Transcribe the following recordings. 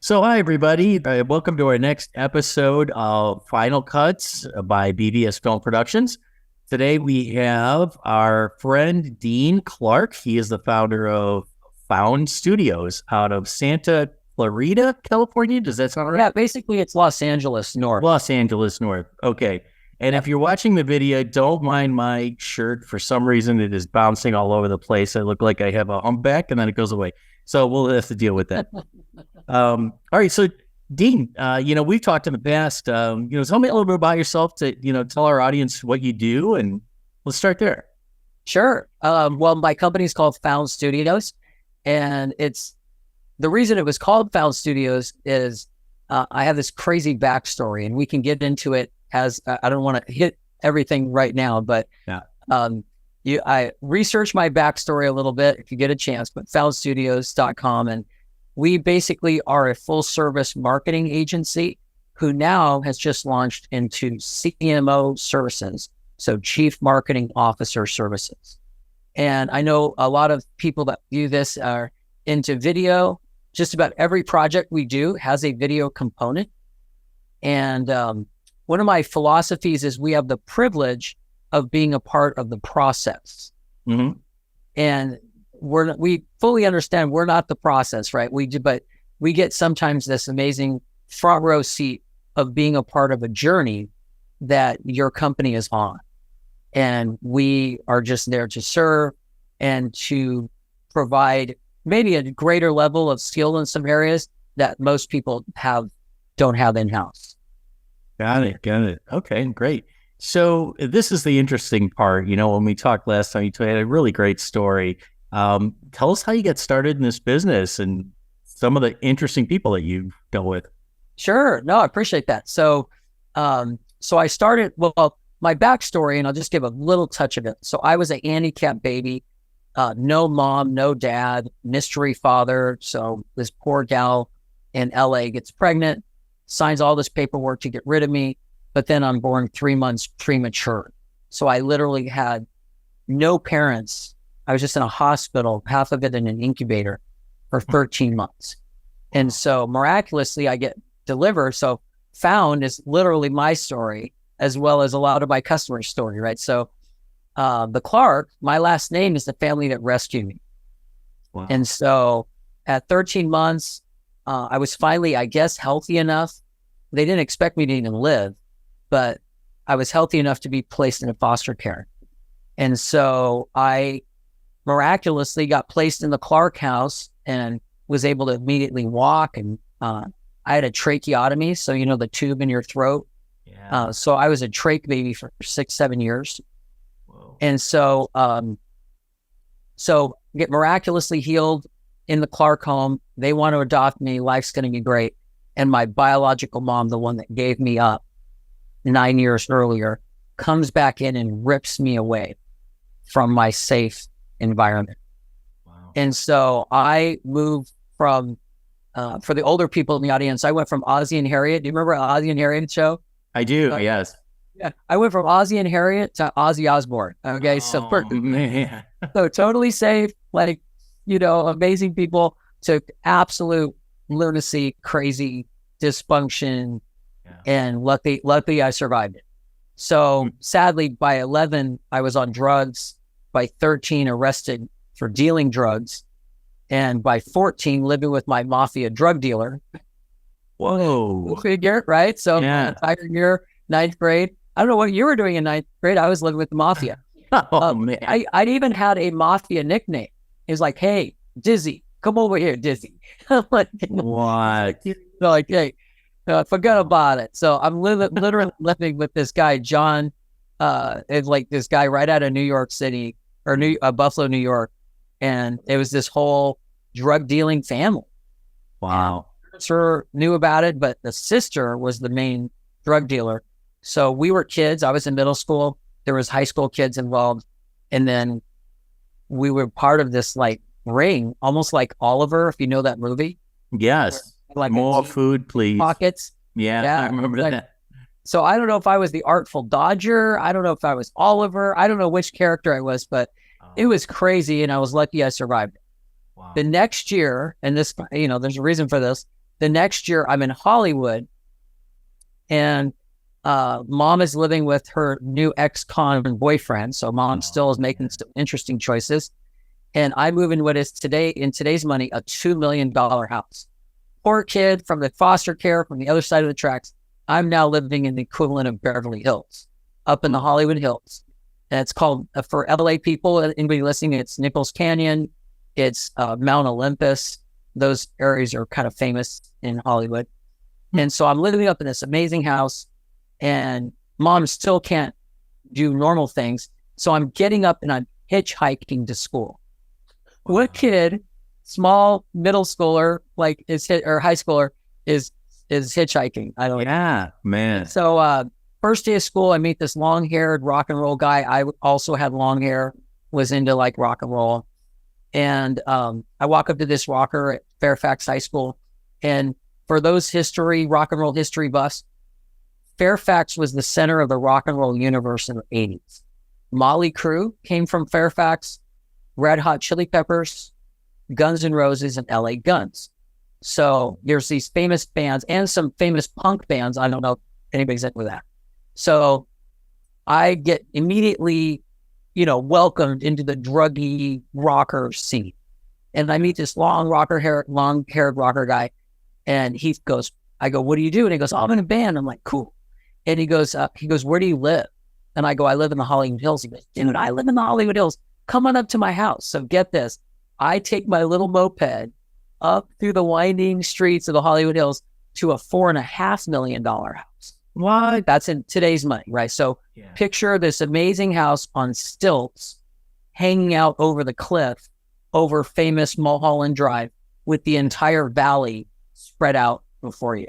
So, hi, everybody. Welcome to our next episode of Final Cuts by BVS Film Productions. Today, we have our friend Dean Clark. He is the founder of Found Studios out of Santa Clarita, California. Does that sound right? Yeah, basically it's Los Angeles North. Los Angeles North. Okay. And if you're watching the video, don't mind my shirt. For some reason, it is bouncing all over the place. I look like I have a humpback, and then it goes away. So we'll have to deal with that. All right. So, Dean, we've talked in the past. Tell me a little bit about yourself to, tell our audience what you do, and let's start there. Sure. Well, my company is called Found Studios, and the reason it was called Found Studios is I have this crazy backstory, and we can get into it as I don't want to hit everything right now, but I researched my backstory a little bit if you get a chance, but foundstudios.com, and we basically are a full service marketing agency who now has just launched into CMO services. So Chief Marketing Officer Services. And I know a lot of people that view this are into video. Just about every project we do has a video component. And one of my philosophies is we have the privilege of being a part of the process. Mm-hmm. And we fully understand we're not the process, right? But we get sometimes this amazing front row seat of being a part of a journey that your company is on. And we are just there to serve and to provide maybe a greater level of skill in some areas that most people don't have in-house. Got it. Okay, great. So this is the interesting part. When we talked last time, you had a really great story. Tell us how you got started in this business and some of the interesting people that you dealt with. Sure. No, I appreciate that. So I started, my backstory, and I'll just give a little touch of it. So I was a handicapped baby, no mom, no dad, mystery father. So this poor gal in LA gets pregnant, signs all this paperwork to get rid of me, but then I'm born 3 months premature. So I literally had no parents. I was just in a hospital, half of it in an incubator for 13 months. And so miraculously I get delivered. So Found is literally my story as well as a lot of my customers' story, right? So the Clark, my last name is the family that rescued me. Wow. And so at 13 months, I was finally, I guess, healthy enough. They didn't expect me to even live, but I was healthy enough to be placed in a foster care. And so I miraculously got placed in the Clark house and was able to immediately walk. And I had a tracheotomy. So, the tube in your throat. Yeah. So I was a trach baby for 6-7 years. Whoa. And so get miraculously healed in the Clark home. They want to adopt me. Life's going to be great. And my biological mom, the one that gave me up 9 years earlier, comes back in and rips me away from my safe environment. Wow. And so I moved from, for the older people in the audience, I went from Ozzie and Harriet. Do you remember Ozzie and Harriet show? I do, yes. Yeah, I went from Ozzie and Harriet to Ozzy Osbourne. Okay, man. So totally safe, amazing people, to absolute lunacy, crazy dysfunction, and luckily I survived it. So sadly, by 11, I was on drugs. By 13, arrested for dealing drugs, and by 14, living with my mafia drug dealer. Whoa! Figure, right? So entire year, 9th grade. I don't know what you were doing in 9th grade. I was living with the mafia. Man. I even had a mafia nickname. It was like, "Hey, Dizzy, come over here, Dizzy." What? Like, hey, forget about it. So I'm literally living with this guy, John. It's like this guy right out of New York City or Buffalo, New York, and it was this whole drug dealing family. Wow. Sure, knew about it, but the sister was the main drug dealer. So we were kids. I was in middle school. There was high school kids involved, and then we were part of this ring, almost like Oliver, if you know that movie. Yes. Like more food, please. Pockets. Yeah, I remember that. So I don't know if I was the Artful Dodger. I don't know if I was Oliver. I don't know which character I was, but it was crazy, and I was lucky I survived it. Wow. The next year, and this, there's a reason for this. the next year I'm in Hollywood, and mom is living with her new ex-con boyfriend. So mom still is making some interesting choices. And I move in what is in today's money, a $2 million house. Poor kid from the foster care from the other side of the tracks. I'm now living in the equivalent of Beverly Hills, up in the Hollywood Hills. And it's called, for LA people, anybody listening, it's Nichols Canyon, it's Mount Olympus. Those areas are kind of famous in Hollywood. And so I'm living up in this amazing house, and mom still can't do normal things. So I'm getting up and I'm hitchhiking to school. What kid, small middle schooler, like or high schooler, is hitchhiking? I don't know. Yeah, man. So first day of school, I meet this long-haired rock and roll guy. I also had long hair, was into like rock and roll. And I walk up to this rocker at Fairfax High School. And for those rock and roll history buffs, Fairfax was the center of the rock and roll universe in the 80s. Motley Crue came from Fairfax, Red Hot Chili Peppers, GunsNRoses, and LA Guns. So there's these famous bands and some famous punk bands. I don't know if anybody's into that. So I get immediately, welcomed into the druggy rocker scene. And I meet this long-haired rocker guy. And he goes, I go, what do you do? And he goes, I'm in a band. I'm like, cool. And he goes, where do you live? And I go, I live in the Hollywood Hills. He goes, dude, I live in the Hollywood Hills. Come on up to my house. So get this. I take my little moped up through the winding streets of the Hollywood Hills to a $4.5 million house. What? That's in today's money, right? So picture this amazing house on stilts hanging out over the cliff over famous Mulholland Drive with the entire valley spread out before you.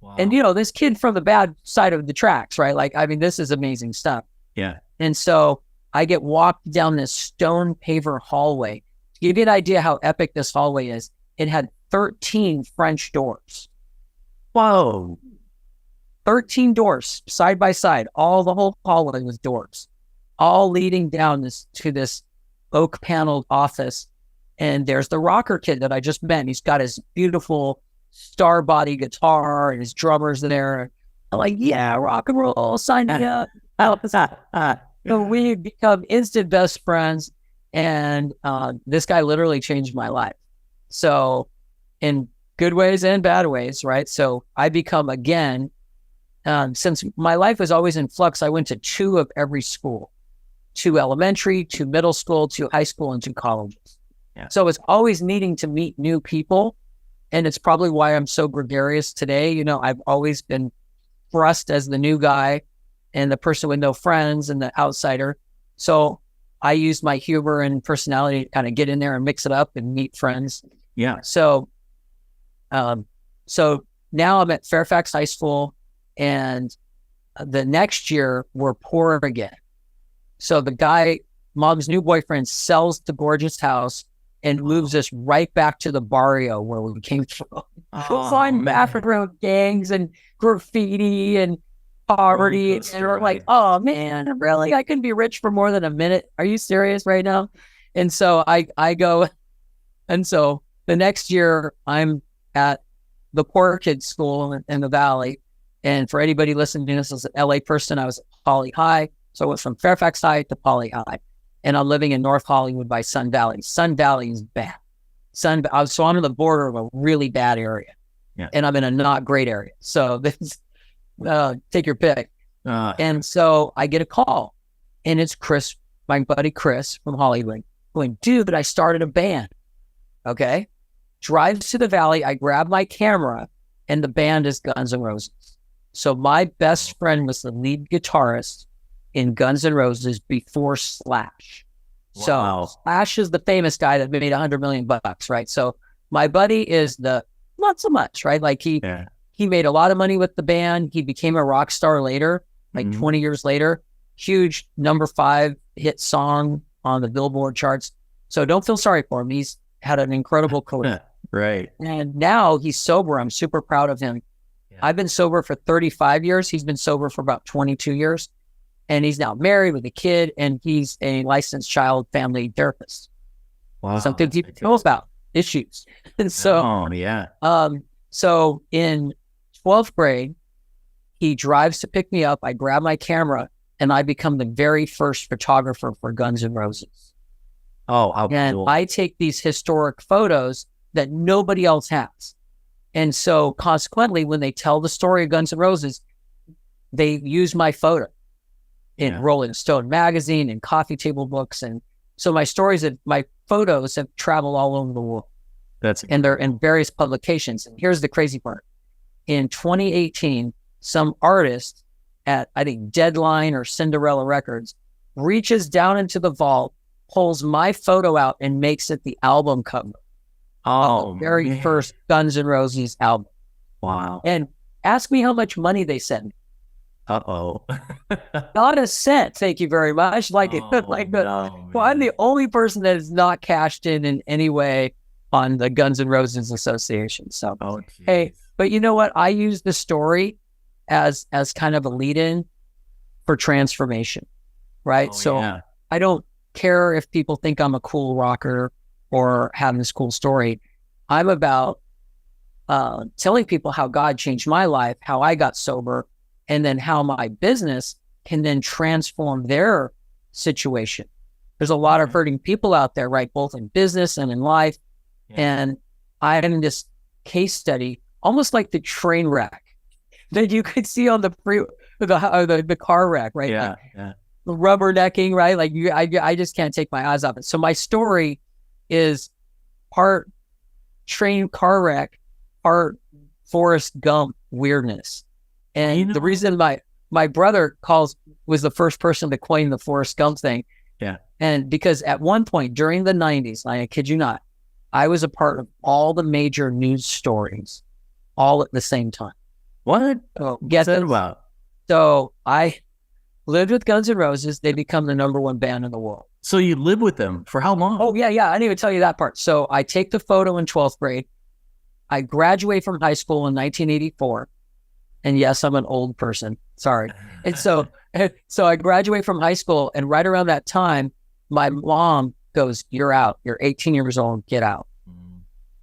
Wow. And, this kid from the bad side of the tracks, right? Like, I mean, this is amazing stuff. Yeah. And so I get walked down this stone paver hallway. To give you an idea how epic this hallway is, it had 13 French doors. Whoa. 13 doors side by side. The whole hallway was doors, all leading down to this oak paneled office. And there's the rocker kid that I just met. He's got his beautiful star body guitar and his drummers there. I'm like, yeah, rock and roll, sign me up. So we become instant best friends. And this guy literally changed my life. So in good ways and bad ways, right? So I become, again, since my life was always in flux, I went to 2 of every school, 2 elementary, 2 middle school, 2 high school, and 2 colleges. Yeah. So it's always needing to meet new people. And it's probably why I'm so gregarious today. I've always been thrust as the new guy and the person with no friends and the outsider. So I use my humor and personality to kind of get in there and mix it up and meet friends. Yeah. So now I'm at Fairfax High School, and the next year we're poor again. So the guy, mom's new boyfriend, sells the gorgeous house and moves us right back to the barrio where we came from. We'll find background gangs and graffiti and poverty. And we're like, oh man, really? I couldn't be rich for more than a minute. Are you serious right now? And so I go, and so the next year I'm at the poor kids school in the Valley. And for anybody listening to this as an LA person, I was at Poly High. So I went from Fairfax High to Poly High. And I'm living in North Hollywood by Sun Valley. Sun Valley is bad. So I'm on the border of a really bad area. Yeah. And I'm in a not great area. So this, take your pick. And so I get a call. And it's Chris, my buddy Chris from Hollywood, going, dude, I started a band. Okay. Drives to the Valley. I grab my camera, and the band is GunsNRoses. So my best friend was the lead guitarist in GunsNRoses before Slash. Wow. So Slash is the famous guy that made $100 million, right? So my buddy is not so much, right? Like he made a lot of money with the band. He became a rock star later, like 20 years later. Huge number 5 hit song on the Billboard charts. So don't feel sorry for him. He's had an incredible career. Right. And now he's sober. I'm super proud of him. Yeah. I've been sober for 35 years. He's been sober for about 22 years. And he's now married with a kid, and he's a licensed child family therapist. Wow. Something people know about issues. And so, So in 12th grade, he drives to pick me up. I grab my camera and I become the very first photographer for Guns N' Roses. Oh, how And cool. I take these historic photos that nobody else has. And so consequently, when they tell the story of Guns N' Roses, they use my photo in Rolling Stone magazine and coffee table books. And so my photos have traveled all over the world. And they're in various publications. And here's the crazy part. In 2018, some artist at, I think, Deadline or Cinderella Records reaches down into the vault, pulls my photo out, and makes it the album cover. Oh, the very first Guns N' Roses album. Wow. And ask me how much money they sent me. Uh-oh. Not a cent, thank you very much. Well, I'm the only person that has not cashed in any way on the Guns N' Roses Association. So, hey, but you know what? I use the story as kind of a lead-in for transformation, right? I don't care if people think I'm a cool rocker or having this cool story. I'm about telling people how God changed my life, how I got sober, and then how my business can then transform their situation. There's a lot of hurting people out there, right? Both in business and in life. And I'm in this case study, almost like the train wreck that you could see on the car wreck, right? Yeah, like the rubbernecking, right? Like I just can't take my eyes off it. So my story is part train car wreck, part Forrest Gump weirdness. And the reason my brother was the first person to coin the Forrest Gump thing. Yeah. And because at one point during the 90s, I kid you not, I was a part of all the major news stories all at the same time. What? What's that about? So I lived with Guns N' Roses. They become the #1 band in the world. So you lived with them for how long? Oh, yeah. I didn't even tell you that part. So I take the photo in 12th grade. I graduate from high school in 1984. And yes, I'm an old person. Sorry. And so I graduate from high school, and right around that time, my mom goes, "You're out. You're 18 years old. Get out."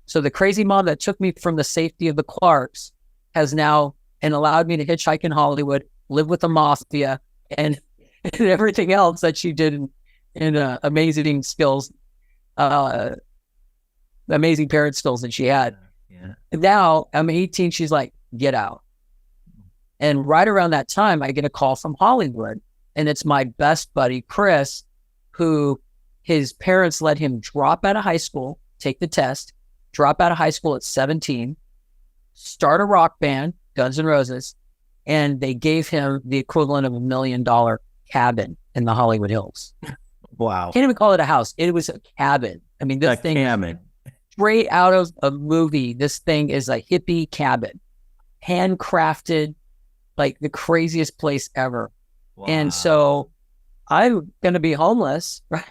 So the crazy mom that took me from the safety of the Clarks has now and allowed me to hitchhike in Hollywood, live with the mafia, and everything else that she did in amazing skills, amazing parent skills that she had. Yeah. Now I'm 18. She's like, "Get out." And right around that time, I get a call from Hollywood, and it's my best buddy, Chris, who his parents let him drop out of high school, take the test, drop out of high school at 17, start a rock band, Guns N' Roses, and they gave him the equivalent of $1 million cabin in the Hollywood Hills. Wow. Can't even call it a house. It was a cabin. I mean, this thing cabin. Straight out of a movie. This thing is a hippie cabin, handcrafted, like the craziest place ever. Wow. And so I'm going to be homeless, right?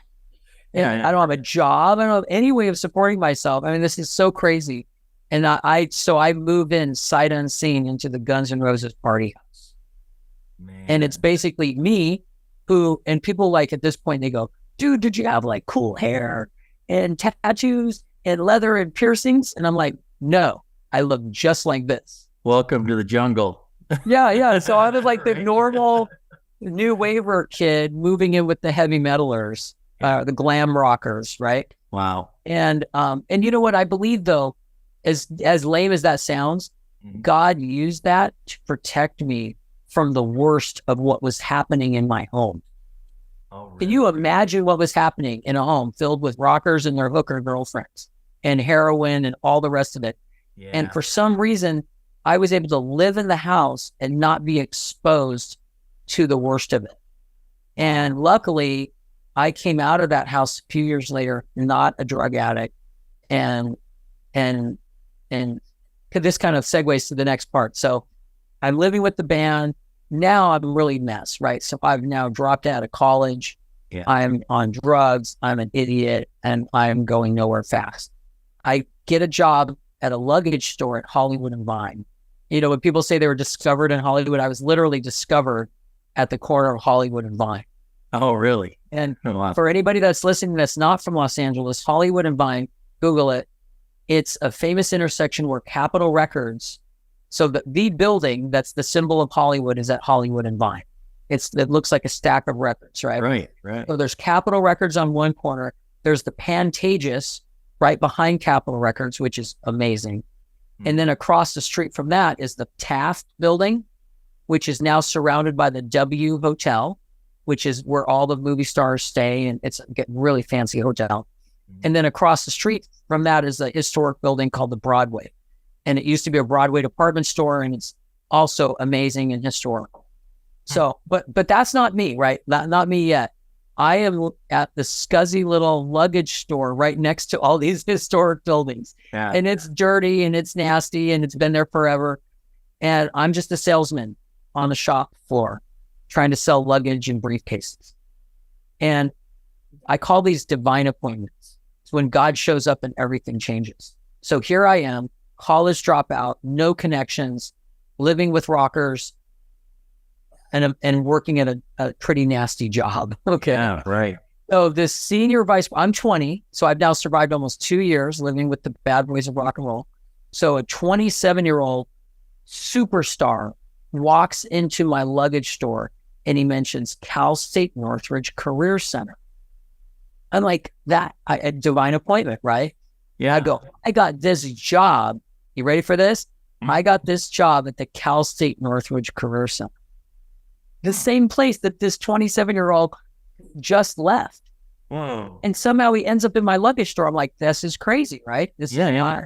And I don't have a job. I don't have any way of supporting myself. I mean, this is so crazy. And so I moved in sight unseen into the Guns N' Roses party house. Man. And it's basically me and people like at this point, they go, "Dude, did you have like cool hair and tattoos and leather and piercings?" And I'm like, "No, I look just like this." Welcome to the jungle. Yeah. So I was like the normal new waiver kid moving in with the heavy metalers, the glam rockers, right? Wow. And you know what I believe though, as lame as that sounds, God used that to protect me from the worst of what was happening in my home. Oh, really? Can you imagine what was happening in a home filled with rockers and their hooker girlfriends and heroin and all the rest of it? Yeah. And for some reason, I was able to live in the house and not be exposed to the worst of it. And luckily, I came out of that house a few years later, not a drug addict. And this kind of segues to the next part. So I'm living with the band. Now I'm really messed, right? So I've now dropped out of college. Yeah. I'm on drugs. I'm an idiot, and I'm going nowhere fast. I get a job at a luggage store at Hollywood and Vine. You know, when people say they were discovered in Hollywood, I was literally discovered at the corner of Hollywood and Vine. Oh, really? And for anybody that's listening that's not from Los Angeles, Hollywood and Vine, Google it. It's a famous intersection where Capitol Records, so the building that's the symbol of Hollywood is at Hollywood and Vine. It looks like a stack of records, right? Right. So there's Capitol Records on one corner. There's the Pantages right behind Capitol Records, which is amazing. And then across the street from that is the Taft building, which is now surrounded by the W Hotel, which is where all the movie stars stay. And it's a really fancy hotel. And then across the street from that is a historic building called the Broadway. And it used to be a Broadway department store, and it's also amazing and historical. So, but that's not me, right? Not me yet. I am at the scuzzy little luggage store right next to all these historic buildings. Yeah. And it's dirty and it's nasty and it's been there forever. And I'm just a salesman on the shop floor trying to sell luggage and briefcases. And I call these divine appointments. It's when God shows up and everything changes. So here I am, college dropout, no connections, living with rockers, and working at a pretty nasty job. Okay. Yeah, right. So this senior vice, I'm 20. So I've now survived almost 2 years living with the bad boys of rock and roll. So a 27-year-old superstar walks into my luggage store and he mentions Cal State Northridge Career Center. I'm like, a divine appointment, right? Yeah. I go, I got this job. You ready for this? I got this job at the Cal State Northridge Career Center. The same place that this 27-year-old just left. Whoa. And somehow he ends up in my luggage store. I'm like, this is crazy, right? This is not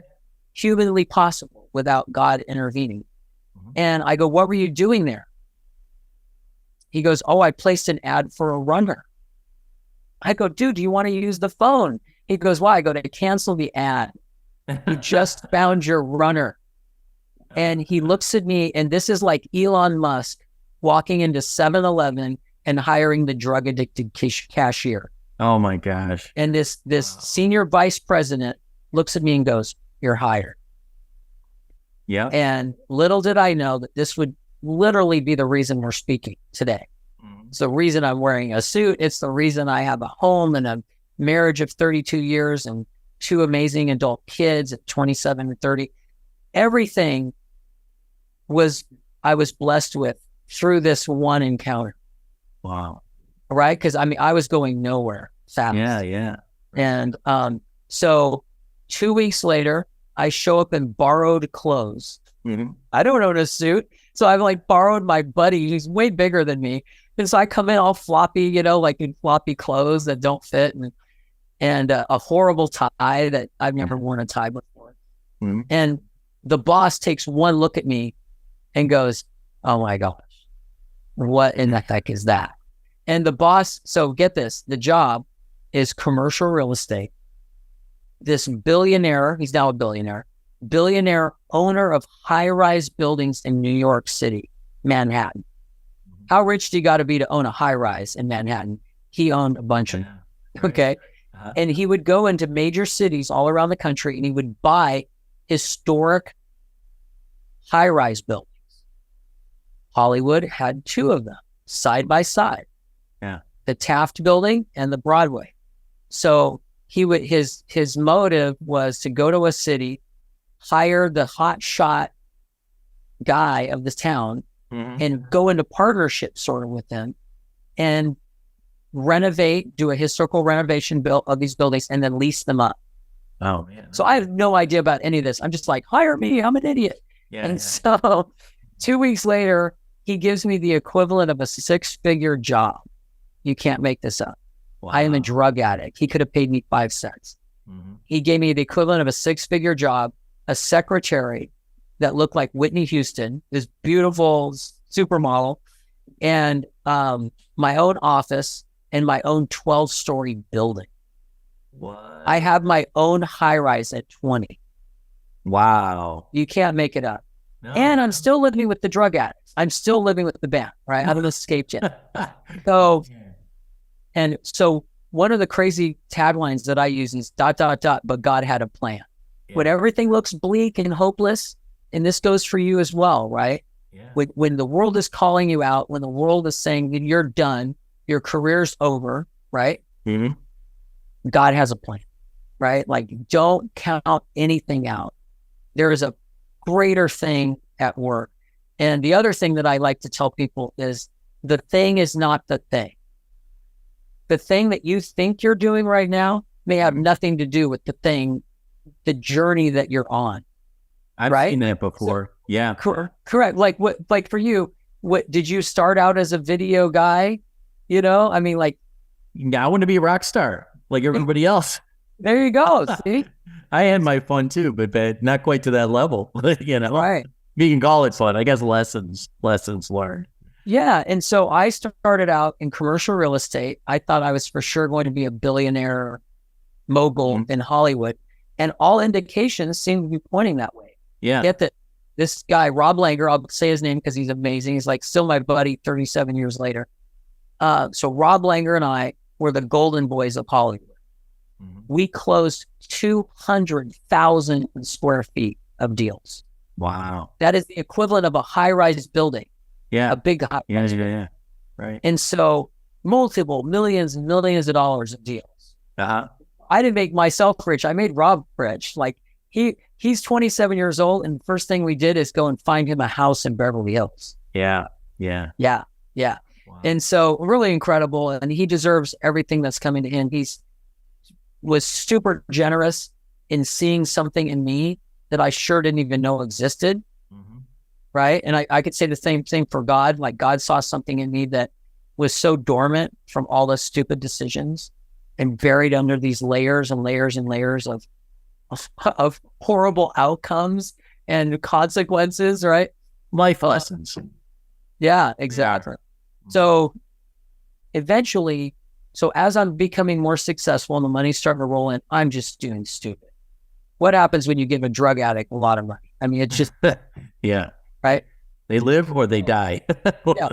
humanly possible without God intervening. And I go, what were you doing there? He goes, oh, I placed an ad for a runner. I go, dude, do you want to use the phone? He goes, why? I go, to cancel the ad. You just found your runner. And he looks at me, and this is like Elon Musk walking into 7-Eleven and hiring the drug addicted cashier. Oh my gosh. And this senior vice president looks at me and goes, you're hired. Yeah. And little did I know that this would literally be the reason we're speaking today. It's the reason I'm wearing a suit. It's the reason I have a home and a marriage of 32 years and 2 amazing adult kids at 27 and 30. Everything I was blessed with through this one encounter. Wow. Right? Because I was going nowhere fast. Yeah. And so 2 weeks later, I show up in borrowed clothes. I don't own a suit. So I've like borrowed my buddy who's way bigger than me. And so I come in all floppy, like in floppy clothes that don't fit and a horrible tie that I've never worn a tie before. And the boss takes one look at me and goes, oh my gosh, what in the heck is that? And the boss, so get this, the job is commercial real estate. This billionaire, he's now a billionaire owner of high-rise buildings in New York City, Manhattan. How rich do you got to be to own a high-rise in Manhattan? He owned a bunch of them. Okay. And he would go into major cities all around the country and he would buy historic high-rise buildings. Hollywood had 2 of them side by side. Yeah. The Taft building and the Broadway. So his motive was to go to a city, hire the hot shot guy of the town and go into partnership sort of with them and do a historical renovation of these buildings and then lease them up. Oh man. So I have no idea about any of this. I'm just like, hire me. I'm an idiot. So 2 weeks later, he gives me the equivalent of a 6-figure job. You can't make this up. Wow. I am a drug addict. He could have paid me 5 cents. He gave me the equivalent of a 6-figure job, a secretary that looked like Whitney Houston, this beautiful supermodel, and my own office and my own 12-story building. What? I have my own high-rise at 20. Wow. You can't make it up. No. And I'm still living with the drug addicts. I'm still living with the band, right? I haven't escaped yet. So one of the crazy taglines that I use is ... but God had a plan. Yeah. When everything looks bleak and hopeless, and this goes for you as well, right? Yeah. When the world is calling you out, when the world is saying that you're done, your career's over, right? God has a plan. right? Like, don't count anything out. There is a greater thing at work. And the other thing that I like to tell people is the thing is not the thing. The thing that you think you're doing right now may have nothing to do with the thing, the journey that you're on. I've right? seen that before. So, yeah. Correct. Like for you, what did you start out as a video guy? You know, I mean, like, I want to be a rock star like everybody else. There you go. See, I had my fun too, but not quite to that level. You know, right? You can call it fun. I guess lessons learned. Yeah. And so I started out in commercial real estate. I thought I was for sure going to be a billionaire mogul in Hollywood, and all indications seem to be pointing that way. Yeah. Get that this guy, Rob Langer, I'll say his name because he's amazing. He's like still my buddy 37 years later. So Rob Langer and I were the golden boys of Hollywood. We closed 200,000 square feet of deals. Wow. That is the equivalent of a high-rise building. Yeah. A big high-rise yeah. Right. And so multiple millions and millions of dollars of deals. Uh-huh. I didn't make myself rich. I made Rob rich. Like he's 27 years old, and the first thing we did is go and find him a house in Beverly Hills. Yeah. Wow. And so really incredible, and he deserves everything that's coming to him. Was super generous in seeing something in me that I sure didn't even know existed. Right. And I could say the same thing for God. Like God saw something in me that was so dormant from all the stupid decisions and buried under these layers and layers and layers of horrible outcomes and consequences, right? Life lessons. Yeah, exactly. So eventually, as I'm becoming more successful and the money's starting to roll in, I'm just doing stupid. What happens when you give a drug addict a lot of money? I mean, it's just... yeah. Right? They live or they die. Yeah.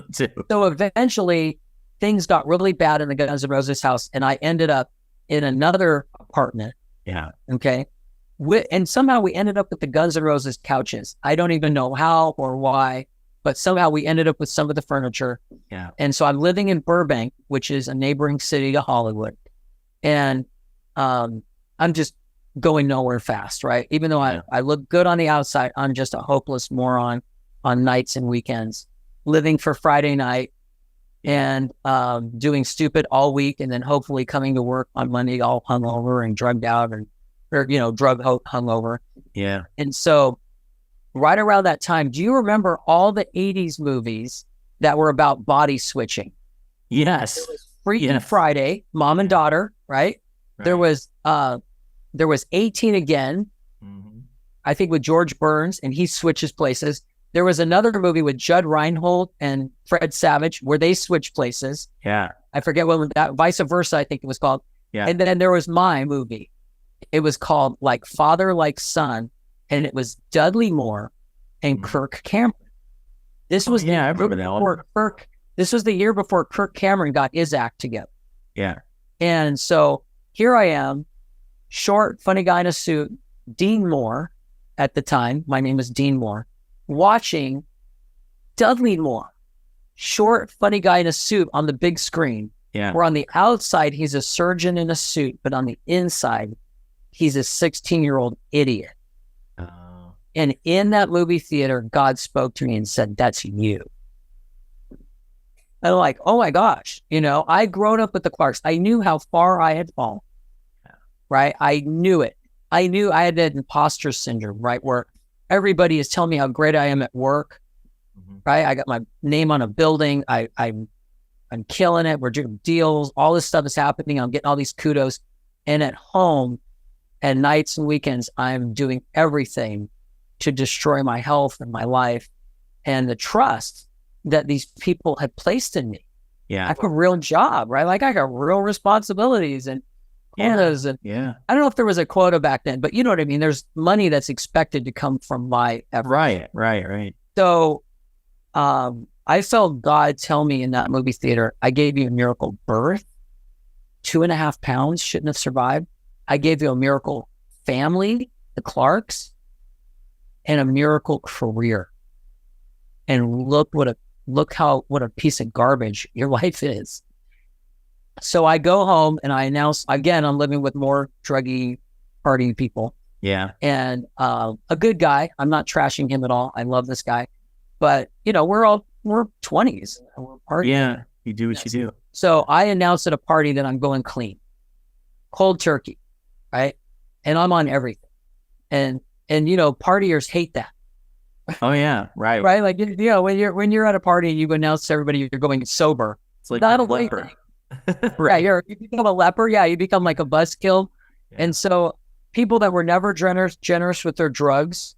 So eventually, things got really bad in the GunsNRoses house, and I ended up in another apartment. Yeah. Okay. And somehow we ended up with the GunsNRoses couches. I don't even know how or why, but somehow we ended up with some of the furniture. Yeah. And so I'm living in Burbank, which is a neighboring city to Hollywood. And I'm just going nowhere fast, right? Even though I look good on the outside, I'm just a hopeless moron on nights and weekends, living for Friday night and doing stupid all week, and then hopefully coming to work on Monday all hungover and drugged out or drug hungover. Yeah. And so right around that time, do you remember all the 80s movies that were about body switching? Yes. Freaky Friday, Mom and Daughter, right? There was 18 Again, I think with George Burns, and he switches places. There was another movie with Judd Reinhold and Fred Savage where they switched places. Yeah. I forget what was that, Vice Versa, I think it was called. Yeah. And then there was my movie. It was called Like Father, Like Son, and it was Dudley Moore and Kirk Cameron. This was I remember that one. This was the year before Kirk Cameron got his act together. Yeah. And so here I am, short, funny guy in a suit, Dean Moore at the time. My name is Dean Moore. Watching Dudley Moore, short, funny guy in a suit on the big screen. Yeah. Where on the outside, he's a surgeon in a suit, but on the inside, he's a 16-year-old idiot. And in that movie theater, God spoke to me and said, "That's you." And I'm like, oh my gosh, I'd grown up with the Clarks. I knew how far I had fallen, right? I knew it. I knew I had that imposter syndrome, right? Where everybody is telling me how great I am at work, right? I got my name on a building. I'm killing it. We're doing deals. All this stuff is happening. I'm getting all these kudos. And at home, at nights and weekends, I'm doing everything to destroy my health and my life and the trust that these people had placed in me. Yeah. I have a real job, right? Like I got real responsibilities and quotas. And I don't know if there was a quota back then, but you know what I mean? There's money that's expected to come from my effort. Right. So I felt God tell me in that movie theater, I gave you a miracle birth, 2.5 pounds, shouldn't have survived. I gave you a miracle family, the Clarks, and a miracle career. And look what a piece of garbage your life is. So I go home and I announce, again, I'm living with more druggy partying people. Yeah. And a good guy. I'm not trashing him at all. I love this guy. But, we're 20s. We're partying. Yeah. You do what you do. So I announced at a party that I'm going clean. Cold turkey, right? And I'm on everything. And partiers hate that. Oh yeah, right. Right? Like, when you're at a party and you announce to everybody you're going sober. It's like not a a leper. Right. You become a leper. Yeah. You become like a buzzkill. Yeah. And so people that were never generous with their drugs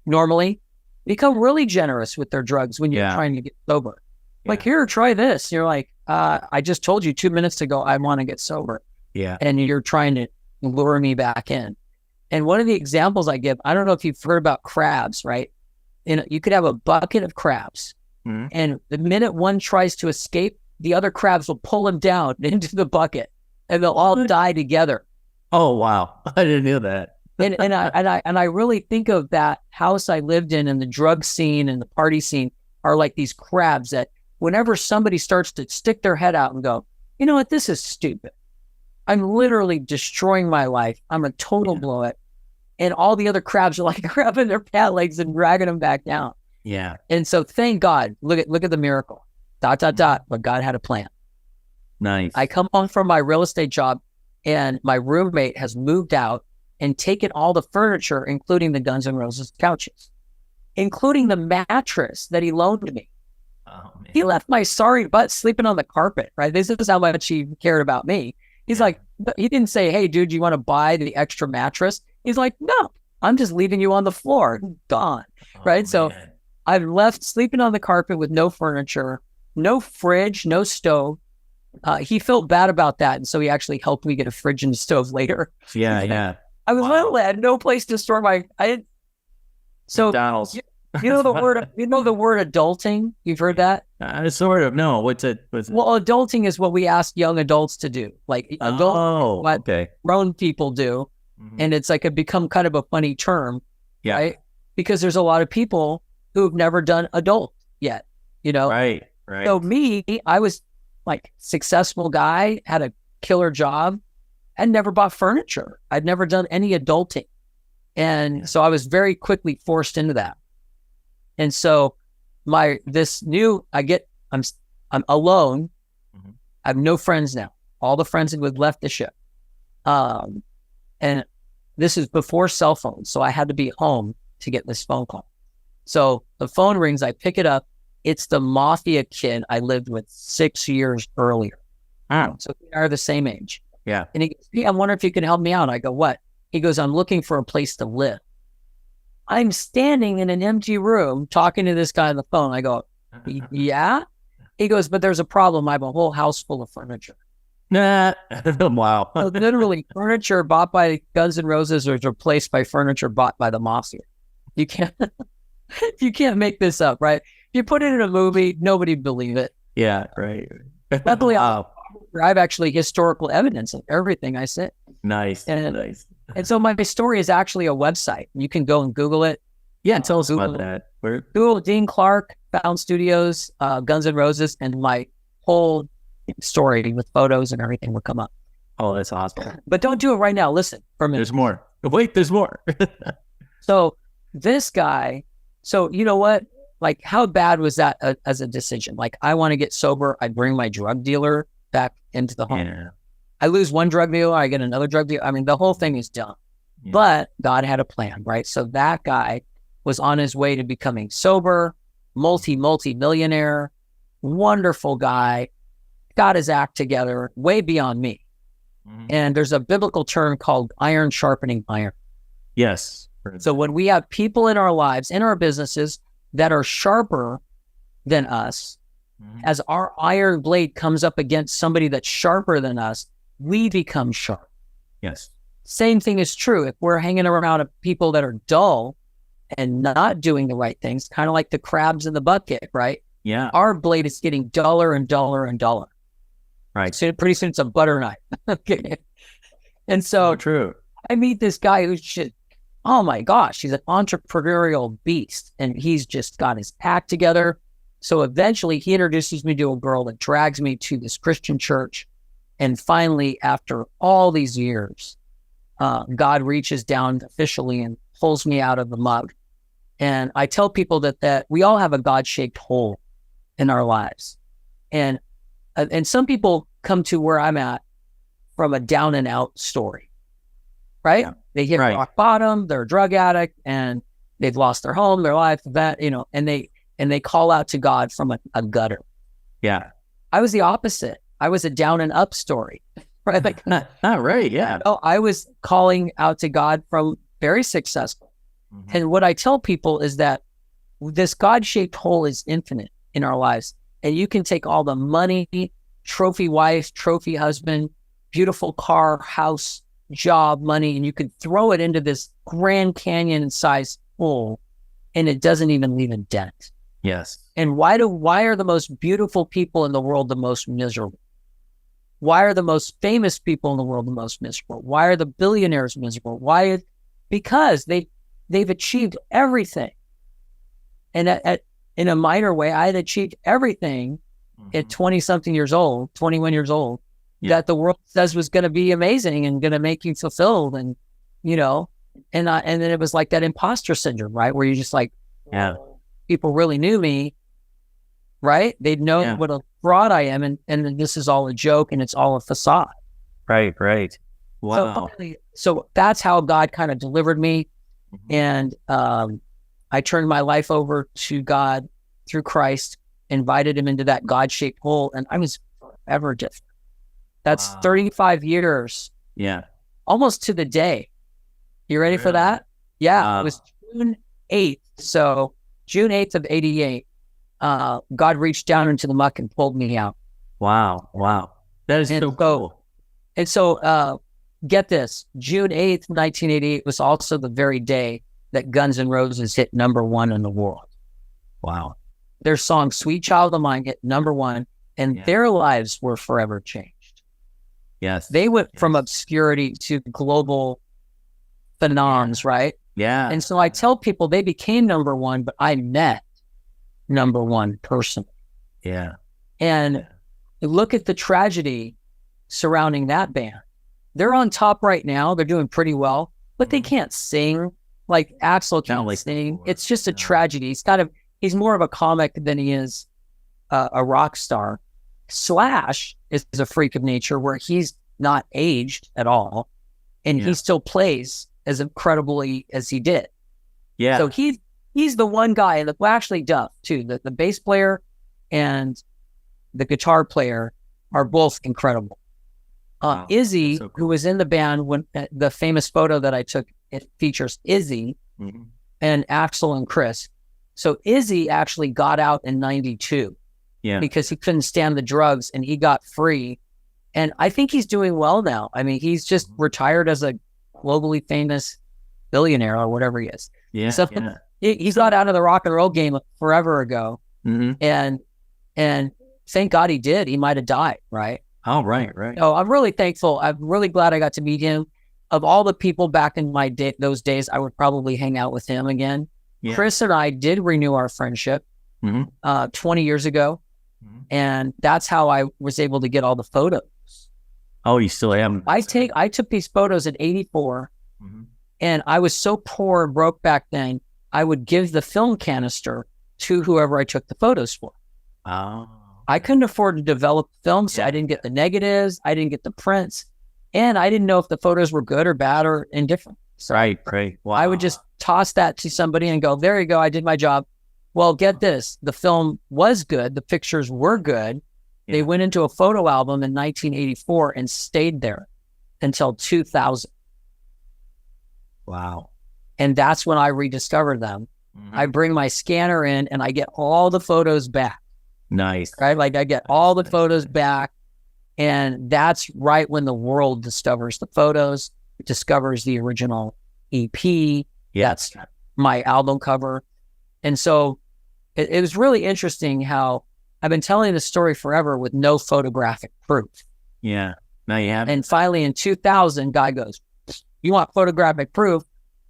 normally become really generous with their drugs when you're trying to get sober. Yeah. Like, here, try this. You're like, I just told you 2 minutes ago, I want to get sober. Yeah. And you're trying to lure me back in. And one of the examples I give, I don't know if you've heard about crabs, right? You could have a bucket of crabs. Mm-hmm. And the minute one tries to escape, the other crabs will pull him down into the bucket and they'll all die together. Oh, wow. I didn't know that. and I really think of that house I lived in, and the drug scene and the party scene are like these crabs that whenever somebody starts to stick their head out and go, you know what, this is stupid. I'm literally destroying my life. I'm a total blow it. And all the other crabs are like grabbing their pant legs and dragging them back down. Yeah. And so thank God, look at the miracle. ... But God had a plan. Nice. I come home from my real estate job and my roommate has moved out and taken all the furniture, including the GunsNRoses couches, including the mattress that he loaned me. Oh, man. He left my sorry butt sleeping on the carpet, right? This is how much he cared about me. He's like, he didn't say, hey, dude, you want to buy the extra mattress? He's like, no, I'm just leaving you on the floor. Gone. Right. Man. So I've left sleeping on the carpet with no furniture, no fridge, no stove. He felt bad about that. And so he actually helped me get a fridge and a stove later. Yeah. Yeah. I was little, I had no place to store so McDonald's. you know the word adulting? You've heard that? Sort of. No. What's it? Well, adulting is what we ask young adults to do. Like what grown people do. Mm-hmm. And it's like become kind of a funny term. Yeah. Right? Because there's a lot of people who've never done adult yet, Right. Right. So me, I was like successful guy, had a killer job, and never bought furniture. I'd never done any adulting. And so I was very quickly forced into that. And so I'm alone. Mm-hmm. I have no friends now. All the friends that had left the ship. And this is before cell phones. So I had to be home to get this phone call. So the phone rings, I pick it up. It's the mafia kid I lived with 6 years earlier. Oh. So we are the same age. Yeah. And he goes, hey, I wonder if you can help me out. I go, what? He goes, I'm looking for a place to live. I'm standing in an empty room talking to this guy on the phone. I go, yeah? He goes, but there's a problem. I have a whole house full of furniture. Nah. Wow. So literally, furniture bought by GunsNRoses is replaced by furniture bought by the mafia. You can't make this up, right? If you put it in a movie, nobody would believe it. Yeah, right. Luckily, I have actually historical evidence of everything I said. Nice. And so my story is actually a website. You can go and Google it. Yeah, tell us about that. Google Dean Clark, Found Studios, GunsNRoses, and my whole story with photos and everything will come up. Oh, that's awesome. But don't do it right now. Listen for a minute. There's more. Wait, there's more. So this guy, you know what? Like, how bad was that as a decision? Like, I want to get sober. I bring my drug dealer back into the home. Yeah. I lose one drug dealer. I get another drug dealer. I mean, the whole thing is done. Yeah. But God had a plan, right? So that guy was on his way to becoming sober, multi-millionaire, wonderful guy, got his act together, way beyond me. Mm-hmm. And there's a biblical term called iron sharpening iron. Yes. So when we have people in our lives, in our businesses that are sharper than us, mm-hmm. as our iron blade comes up against somebody that's sharper than us, we become sharp. Yes. Same thing is true. If we're hanging around people that are dull and not doing the right things, kind of like the crabs in the bucket, right? Yeah. Our blade is getting duller and duller and duller. Right. So pretty soon it's a butter knife. Okay. And so true. I meet this guy who's just, oh my gosh, he's an entrepreneurial beast and he's just got his act together. So eventually he introduces me to a girl that drags me to this Christian church. And finally, after all these years, God reaches down officially and pulls me out of the mud. And I tell people that we all have a God-shaped hole in our lives. And some people come to where I'm at from a down and out story, right? Yeah. They hit rock bottom, they're a drug addict, and they've lost their home, their life, that, you know, and they call out to God from a gutter. Yeah. I was the opposite. I was a down and up story, right? Like, right. Yeah. Oh, I was calling out to God from very successful. Mm-hmm. And what I tell people is that this God-shaped hole is infinite in our lives. And you can take all the money, trophy wife, trophy husband, beautiful car, house, job, money, and you could throw it into this Grand Canyon-sized hole, and it doesn't even leave a dent. Yes. And why are the most beautiful people in the world the most miserable? Why are the most famous people in the world the most miserable? Why are the billionaires miserable? Because they've achieved everything. And in a minor way, I had achieved everything at 20-something years old, 21 years old, that the world says was going to be amazing and going to make you fulfilled. And, you know, and then it was like that imposter syndrome, right? Where you're just like, people really knew me, right? They'd know what a fraud I am. And this is all a joke and it's all a facade. Right. Wow. So that's how God kind of delivered me. And I turned my life over to God through Christ, invited him into that God-shaped hole, and I was forever different. That's 35 years. Yeah. Almost to the day. You ready for that? Yeah. It was June 8th. So June 8th of 88, God reached down into the muck and pulled me out. Wow. That is so cool. And so get this, June 8th, 1988 was also the very day that GunsNRoses hit #1 in the world. Wow. Their song Sweet Child of Mine hit #1, and their lives were forever changed. Yes. They went from obscurity to global phenoms, right? Yeah. And so I tell people they became #1, but I met #1 personally. Yeah. And look at the tragedy surrounding that band. They're on top right now. They're doing pretty well, but they can't sing. Like Axl can't sing. It's just a tragedy. He's more of a comic than he is a rock star. Slash is a freak of nature where he's not aged at all, and he still plays as incredibly as he did. Yeah. So he's the one guy, and actually Duff too. The bass player and the guitar player are both incredible. Izzy, so cool, who was in the band when the famous photo that I took, it features Izzy and Axl and Chris. So Izzy actually got out in 92 because he couldn't stand the drugs and he got free. And I think he's doing well now. I mean, he's just retired as a globally famous billionaire or whatever he is. Yeah. So he got out of the rock and roll game forever ago. And thank God he did. He might have died, right? Oh, right. So I'm really thankful. I'm really glad I got to meet him. Of all the people back in those days, I would probably hang out with him again. Yeah. Chris and I did renew our friendship 20 years ago. And that's how I was able to get all the photos. Oh, you still am? I took these photos at 84 and I was so poor and broke back then, I would give the film canister to whoever I took the photos for. Oh. I couldn't afford to develop films, so I didn't get the negatives, I didn't get the prints, and I didn't know if the photos were good or bad or indifferent. So right. Wow. I would just toss that to somebody and go, there you go, I did my job. Well, get this, the film was good, the pictures were good. They went into a photo album in 1984 and stayed there until 2000. Wow. And that's when I rediscovered them. I bring my scanner in and I get all the photos back. Nice. Right? Like I get all the photos back, and that's right when the world discovers the photos, discovers the original EP. That's my album cover. And so it was really interesting how I've been telling this story forever with no photographic proof. Yeah. Now you have. And finally in 2000, guy goes, you want photographic proof?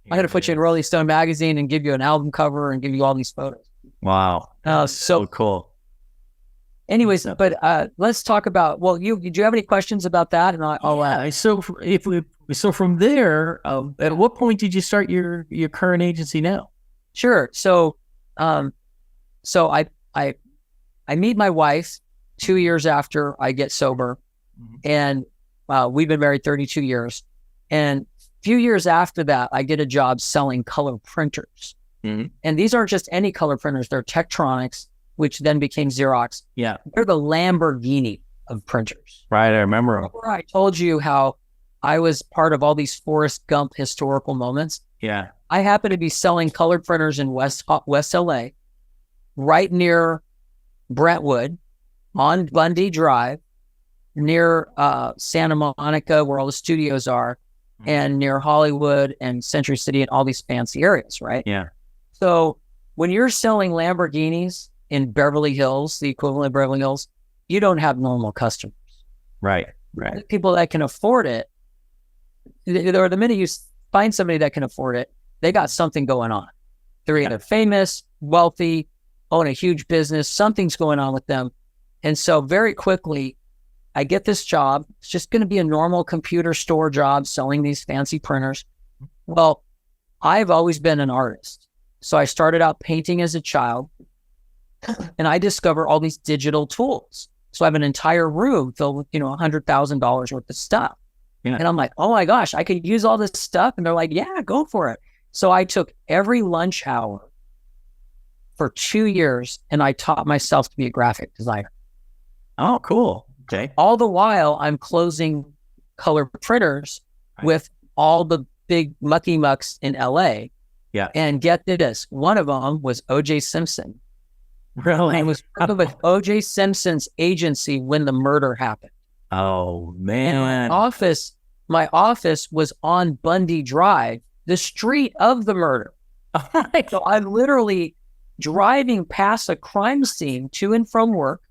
I'm going to put you in Rolling Stone magazine and give you an album cover and give you all these photos. Wow. So cool. Anyways, but let's talk about, do you have any questions about that? And So if we So from there, at what point did you start your current agency now? Sure. So, so I meet my wife 2 years after I get sober, and we've been married 32 years. And a few years after that, I get a job selling color printers. And these aren't just any color printers; they're Tektronix, which then became Xerox. Yeah, they're the Lamborghini of printers. Right, I remember. Remember I told you how I was part of all these Forrest Gump historical moments. Yeah. I happen to be selling color printers in West LA, right near Brentwood, on Bundy Drive, near Santa Monica, where all the studios are, and near Hollywood and Century City and all these fancy areas, right? Yeah. So when you're selling Lamborghinis in Beverly Hills, the equivalent of Beverly Hills, you don't have normal customers. Right. The people that can afford it, or the minute you find somebody that can afford it, they got something going on. They're either famous, wealthy, own a huge business, something's going on with them. And so very quickly, I get this job. It's just going to be a normal computer store job selling these fancy printers. Well, I've always been an artist. So I started out painting as a child, and I discover all these digital tools. So I have an entire room filled with, $100,000 worth of stuff. Yeah. And I'm like, oh my gosh, I could use all this stuff. And they're like, yeah, go for it. So I took every lunch hour for 2 years, and I taught myself to be a graphic designer. Oh, cool. Okay. All the while, I'm closing color printers with all the big mucky mucks in LA. Yeah. And get this, one of them was O.J. Simpson. Really? I was working with O.J. Simpson's agency when the murder happened. Oh, man. And my office was on Bundy Drive, the street of the murder. So I'm literally driving past a crime scene to and from work.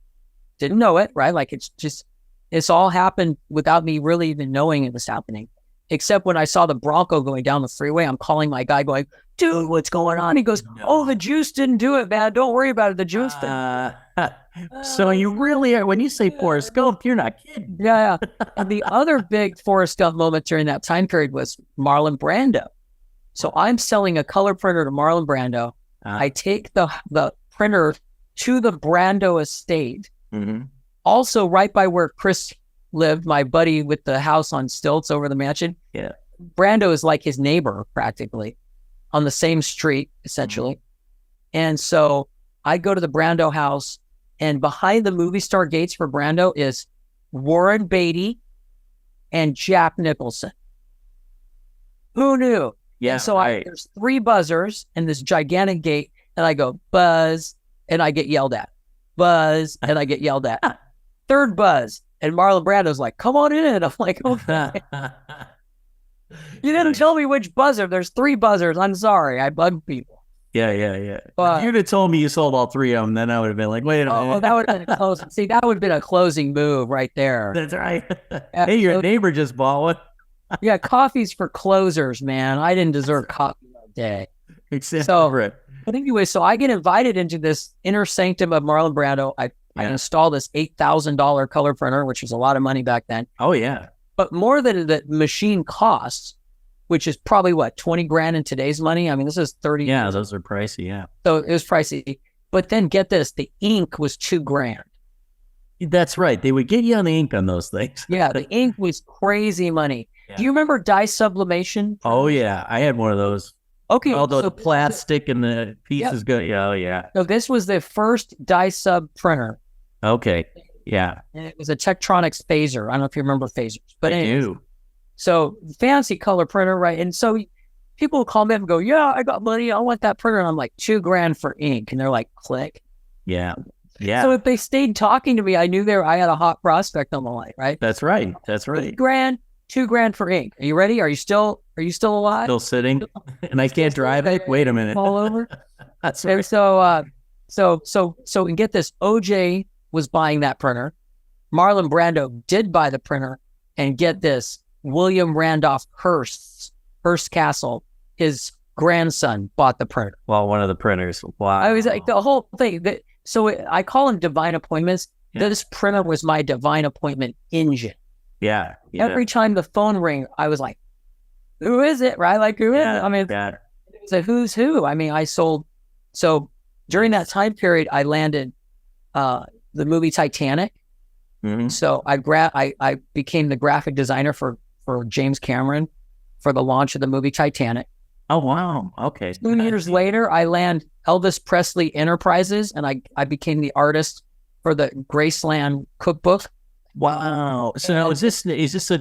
Didn't know it, right? Like it's all happened without me really even knowing it was happening. Except when I saw the Bronco going down the freeway, I'm calling my guy going, dude, what's going on? He goes, oh, the juice didn't do it, man. Don't worry about it. The juice didn't. So you really are, when you say Forrest Gump, you're not kidding. Yeah. And the other big Forrest Gump moment during that time period was Marlon Brando. So I'm selling a color printer to Marlon Brando. I take the printer to the Brando estate. Also right by where Chris lived, my buddy with the house on stilts over the mansion. Yeah. Brando is like his neighbor practically on the same street, essentially. And so I go to the Brando house, and behind the movie star gates for Brando is Warren Beatty and Jack Nicholson. Who knew? Yeah. And so there's 3 buzzers and this gigantic gate, and I go, buzz, and I get yelled at. Buzz, and I get yelled at. Third buzz, and Marlon Brando's like, come on in. I'm like, okay. You didn't tell me which buzzer. There's 3 buzzers. I'm sorry. I bug people. Yeah. If you'd have told me you sold all 3 of them, then I would have been like, wait a minute. Oh, that would have been a closing. See, that would have been a closing move right there. That's right. Hey, your neighbor just bought one. Yeah, coffee's for closers, man. I didn't deserve coffee that day. Except for it. But anyway, so I get invited into this inner sanctum of Marlon Brando. I install this $8,000 color printer, which was a lot of money back then. Oh, yeah. But more than the machine costs, which is probably what, 20 grand in today's money? I mean, this is 30. Yeah, those are pricey. Yeah. So it was pricey. But then get this, the ink was $2 grand. That's right. They would get you on the ink on those things. Yeah, the ink was crazy money. Yeah. Do you remember dye sublimation? Oh, yeah. I had one of those. Okay. All the plastic and the pieces go. Yeah, oh, yeah. So this was the first dye sub printer. Okay. Yeah. And it was a Tektronix phaser. I don't know if you remember phasers. But I do. So fancy color printer, right? And so people will call me up and go, yeah, I got money. I want that printer. And I'm like, $2 grand for ink. And they're like, click. Yeah. Yeah. So if they stayed talking to me, I knew I had a hot prospect on the line, right? That's right. That's right. $2 grand for ink. Are you ready? Are you still alive? Still sitting? And I can't drive it? Wait a minute. Fall over? That's right. So and get this, OJ was buying that printer. Marlon Brando did buy the printer, and get this, William Randolph Hearst Castle, his grandson, bought the printer. Well, one of the printers. Wow. I was like, the whole thing. I call them divine appointments. Yeah. This printer was my divine appointment engine. Yeah. Every time the phone rang, I was like, who is it? Right? Like, who is it? I mean, yeah. it's a who's who. I mean, I sold. So during that time period, I landed the movie Titanic. Mhm. So I became the graphic designer for James Cameron for the launch of the movie Titanic. Oh, wow. Okay. 2 years later, I land Elvis Presley Enterprises, and I became the artist for the Graceland cookbook. Wow. So now is this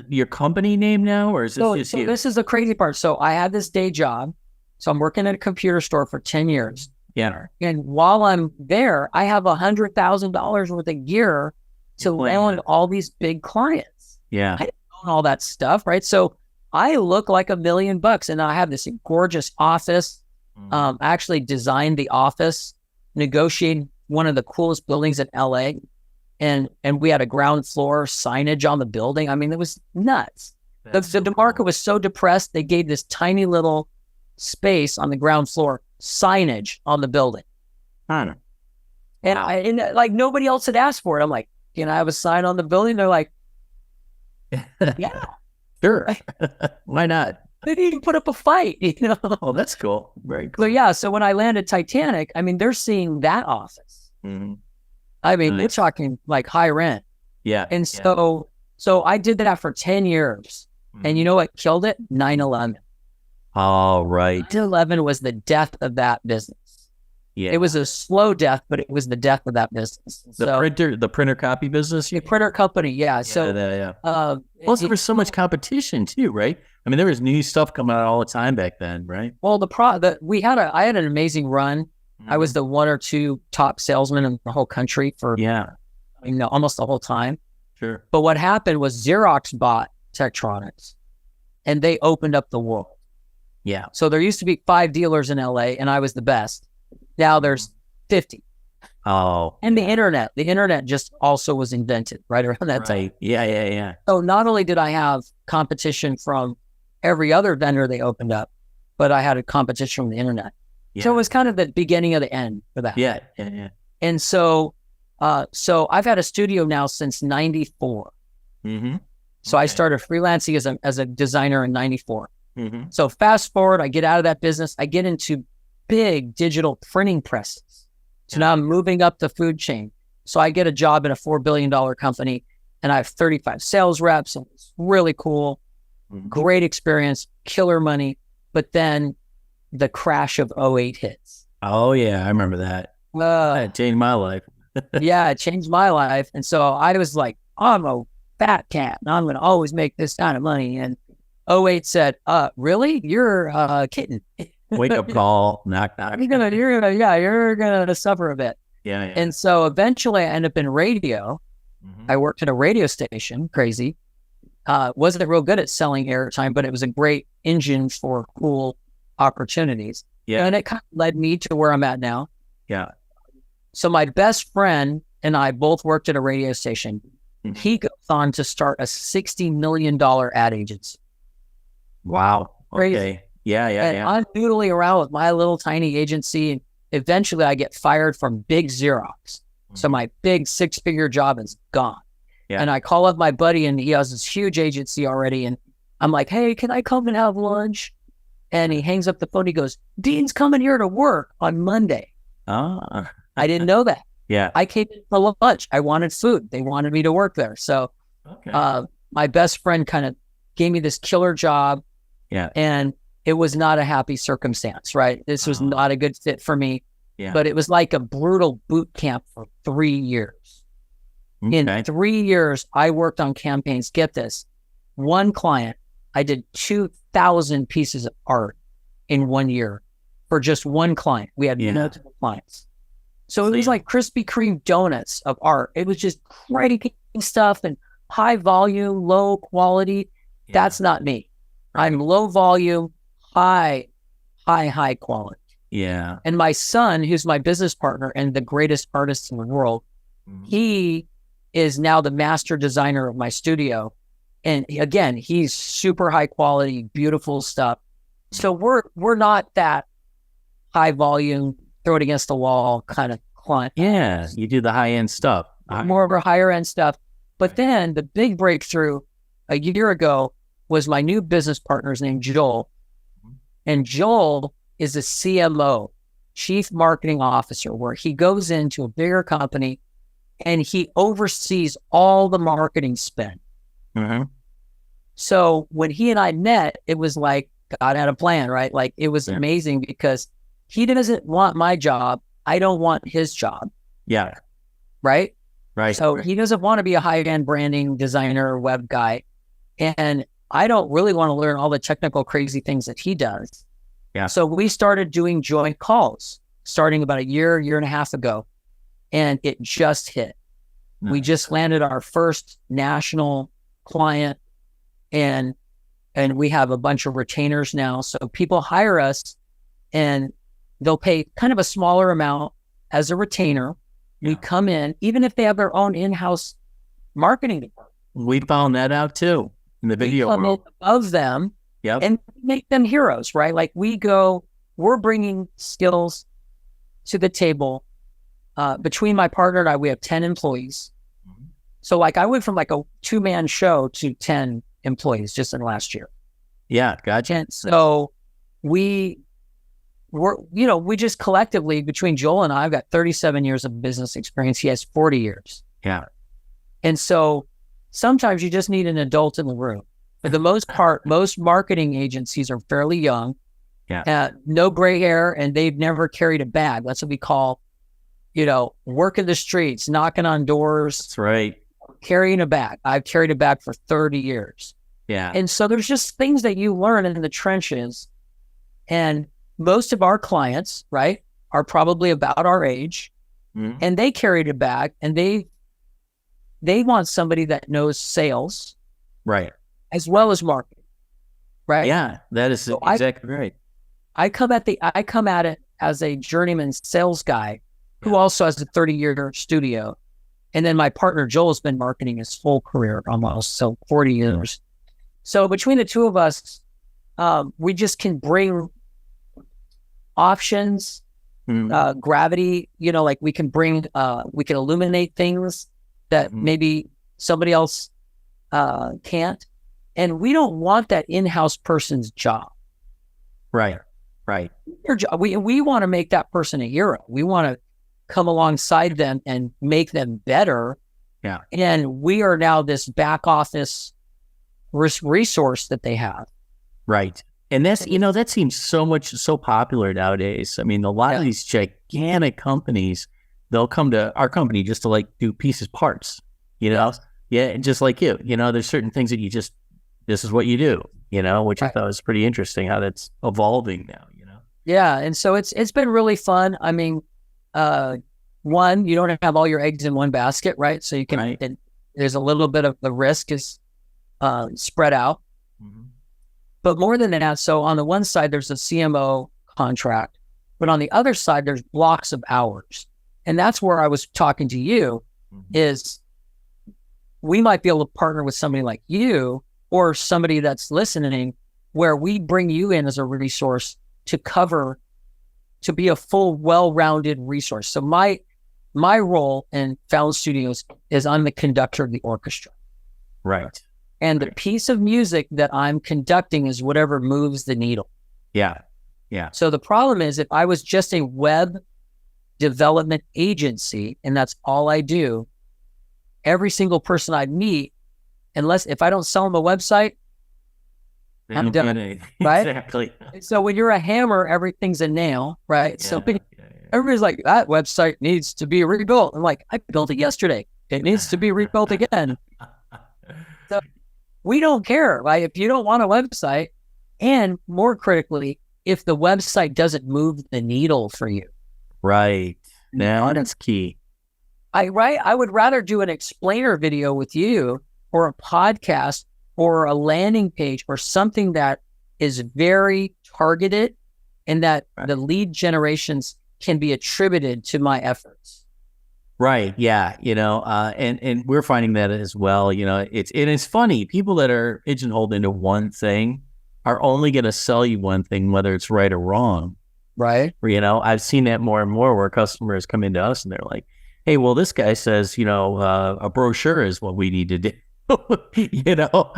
your company name now, or is this just So you? this is the crazy part. So I had this day job. So I'm working at a computer store for 10 years. Yeah. And while I'm there, I have $100,000 worth of gear to land all these big clients. Yeah. I didn't own all that stuff, right? So I look like $1 million, and I have this gorgeous office. I actually designed the office, negotiated one of the coolest buildings in LA, and we had a ground floor signage on the building. I mean, it was nuts. The market was so depressed, they gave this tiny little space on the ground floor signage on the building. Huh. And like nobody else had asked for it. I'm like, can I have a sign on the building? They're like, yeah. Sure. Why not? They didn't even put up a fight, you know? Oh, that's cool. Very cool. So yeah, so when I landed Titanic, I mean, they're seeing that office. Mm-hmm. I mean, Nice. we're talking like high rent. Yeah. And so I did that for 10 years. And you know what killed it? 9/11. All right. 9/11 was the death of that business. Yeah. It was a slow death, but it was the death of that business. The printer copy business. The printer company, yeah. So Plus, there was so much competition too, right? I mean, there was new stuff coming out all the time back then, right? Well, I had an amazing run. I was the 1 or 2 top salesmen in the whole country for almost the whole time. Sure. But what happened was Xerox bought Tektronix, and they opened up the world. Yeah. So there used to be 5 dealers in LA, and I was the best. Now there's 50. Oh. And the internet just also was invented right around that time. Yeah. So not only did I have competition from every other vendor they opened up, but I had a competition from the internet. Yeah. So it was kind of the beginning of the end for that. Yeah. And so I've had a studio now since 94. Mm-hmm. So I started freelancing as a designer in 94. Mm-hmm. So fast forward, I get out of that business. I get into big digital printing presses. So now I'm moving up the food chain. So I get a job in a $4 billion company, and I have 35 sales reps, and it's really cool. Mm-hmm. Great experience, killer money. But then the crash of '08 hits. Oh, yeah. I remember that. That changed my life. Yeah, it changed my life. And so I was like, I'm a fat cat, and I'm going to always make this kind of money. And '08 said, really? You're a kitten. Wake up call, knock, knock. You're gonna suffer a bit. Yeah. And so eventually I ended up in radio. Mm-hmm. I worked at a radio station, crazy. Wasn't real good at selling airtime, but it was a great engine for cool opportunities. Yeah. And it kind of led me to where I'm at now. Yeah. So my best friend and I both worked at a radio station. Mm-hmm. He goes on to start a $60 million ad agency. Wow. Crazy. Okay. Yeah. And I'm noodling around with my little tiny agency. And eventually I get fired from big Xerox. Mm-hmm. So my big 6-figure job is gone. Yeah. And I call up my buddy, and he has this huge agency already. And I'm like, hey, can I come and have lunch? And he hangs up the phone. He goes, Dean's coming here to work on Monday. I didn't know that. Yeah. I came in for lunch. I wanted food. They wanted me to work there. So my best friend kind of gave me this killer job. Yeah. And it was not a happy circumstance, right? This was not a good fit for me. Yeah. But it was like a brutal boot camp for 3 years. Okay. In 3 years, I worked on campaigns. Get this. One client, I did 2,000 pieces of art in 1 year for just one client. We had multiple clients. So it was like Krispy Kreme donuts of art. It was just crazy stuff and high volume, low quality. Yeah. That's not me. I'm low volume, high quality. Yeah. And my son, who's my business partner and the greatest artist in the world, he is now the master designer of my studio. And again, he's super high quality, beautiful stuff. So we're not that high volume, throw it against the wall kind of client. Yeah, you do the high end stuff. More of our higher end stuff. But then the big breakthrough a year ago, was my new business partner's named Joel. And Joel is a CMO, Chief Marketing Officer, where he goes into a bigger company and he oversees all the marketing spend. Mm-hmm. So when he and I met, it was like God had a plan, right? Like it was amazing because he doesn't want my job. I don't want his job. Yeah. Right? Right. So he doesn't want to be a high-end branding designer, web guy. And I don't really want to learn all the technical crazy things that he does. Yeah. So we started doing joint calls starting about a year and a half ago. And it just hit. Nice. We just landed our first national client and we have a bunch of retainers now. So people hire us and they'll pay kind of a smaller amount as a retainer. Yeah. We come in, even if they have their own in-house marketing department. We found that out too in the video world. We come in above them and make them heroes, right? Like we're bringing skills to the table. Between my partner and I, we have 10 employees. Mm-hmm. So like I went from like a 2-man show to 10 employees just in the last year. Yeah, gotcha. And so we just collectively, between Joel and I, I've got 37 years of business experience. He has 40 years. Yeah. And so sometimes you just need an adult in the room. For the most part, most marketing agencies are fairly young. Yeah. No gray hair, and they've never carried a bag. That's what we call, work in the streets, knocking on doors. That's right. Carrying a bag. I've carried a bag for 30 years. Yeah. And so there's just things that you learn in the trenches. And most of our clients, right, are probably about our age. Mm-hmm. And they carried a bag and they want somebody that knows sales. Right. As well as marketing. Right? Yeah, that is so exactly right. I come at it as a journeyman sales guy who also has a 30-year studio. And then my partner, Joel, has been marketing his full career almost, so 40 years. So between the two of us, we just can bring options, gravity, like we can illuminate things that maybe somebody else can't. And we don't want that in-house person's job. Right, right. We want to make that person a hero. We want to come alongside them and make them better. Yeah. And we are now this back office resource that they have. Right. And that's, that seems so popular nowadays. I mean, a lot of these gigantic companies, they'll come to our company just to like do parts, Yeah. Just like you, there's certain things that this is what you do, which I thought was pretty interesting how that's evolving now, Yeah. And so it's been really fun. I mean, one, you don't have all your eggs in one basket, right? So you can, there's a little bit of the risk is spread out. Mm-hmm. But more than that, so on the one side, there's a CMO contract, but on the other side, there's blocks of hours. And that's where I was talking to you is we might be able to partner with somebody like you or somebody that's listening where we bring you in as a resource to be a full, well-rounded resource. So my role in Found Studios is I'm the conductor of the orchestra. Right. And the piece of music that I'm conducting is whatever moves the needle. Yeah. Yeah. So the problem is if I was just a web development agency and that's all I do, every single person I meet, if I don't sell them a website, I'm done. Right? Exactly. So when you're a hammer, everything's a nail, right? Yeah, so everybody's like, that website needs to be rebuilt. I'm like, I built it yesterday. It needs to be rebuilt again. So we don't care, right? If you don't want a website, and more critically, if the website doesn't move the needle for you. Right. Now that's key. I would rather do an explainer video with you or a podcast or a landing page or something that is very targeted and that the lead generations can be attributed to my efforts. Right. Yeah. And we're finding that as well. It's funny. People that are pigeonholed into one thing are only going to sell you one thing, whether it's right or wrong. Right. I've seen that more and more where customers come into us and they're like, hey, well, this guy says, a brochure is what we need to do. you know,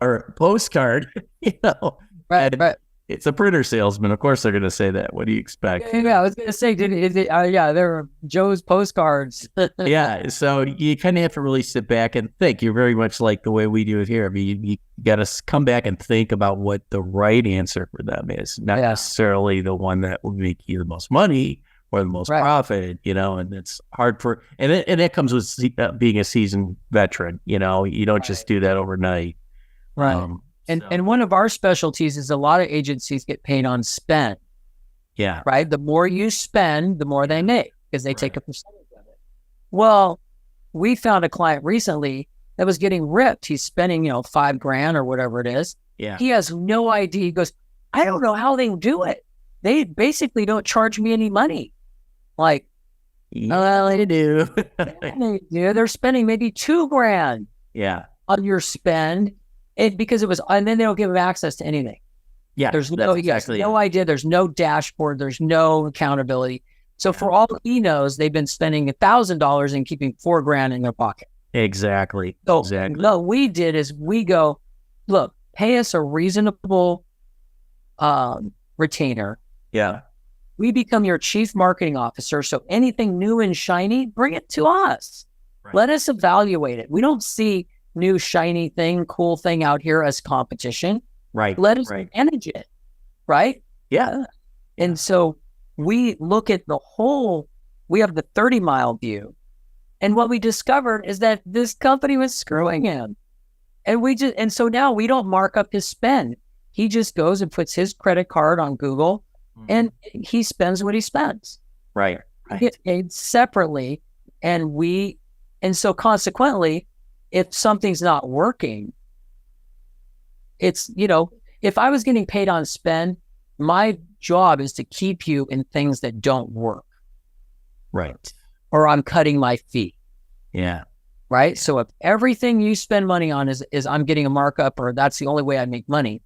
or postcard, you know. Right, And right. it's a printer salesman. Of course, they're going to say that. What do you expect? Yeah, I was gonna say, yeah, there were Joe's postcards. Yeah. So you kind of have to really sit back and think. You're very much like the way we do it here. I mean, you got to come back and think about what the right answer for them is, not necessarily the one that will make you the most money or the most profit, you know. And it's hard and it comes with being a seasoned veteran. You know, you don't just do that overnight. Right. And one of our specialties is a lot of agencies get paid on spend. Yeah. Right. The more you spend, the more they make, because they take a percentage of it. Well, we found a client recently that was getting ripped. He's spending, $5,000 or whatever it is. Yeah. He has no idea. He goes, I don't know how they do it. They basically don't charge me any money. Like, they do. They do. They're spending maybe $2,000 on your spend. Because and then they don't give him access to anything. Yeah, there's no idea. There's no dashboard. There's no accountability. So for all he knows, they've been spending $1,000 and keeping $4,000 in their pocket. Exactly. So what we did is we go, look, pay us a reasonable retainer. Yeah. We become your chief marketing officer. So anything new and shiny, bring it to us. Right. Let us evaluate it. We don't see new shiny thing, cool thing out here as competition. Right. Let us manage it. Right. Yeah. And so we look at we have the 30-mile view. And what we discovered is that this company was screwing him. And so now we don't mark up his spend. He just goes and puts his credit card on Google and he spends what he spends. Right. He gets paid separately. And so consequently, if something's not working, it's, if I was getting paid on spend, my job is to keep you in things that don't work. Right. Or I'm cutting my fee. Yeah. Right. So if everything you spend money on is I'm getting a markup, or that's the only way I make money,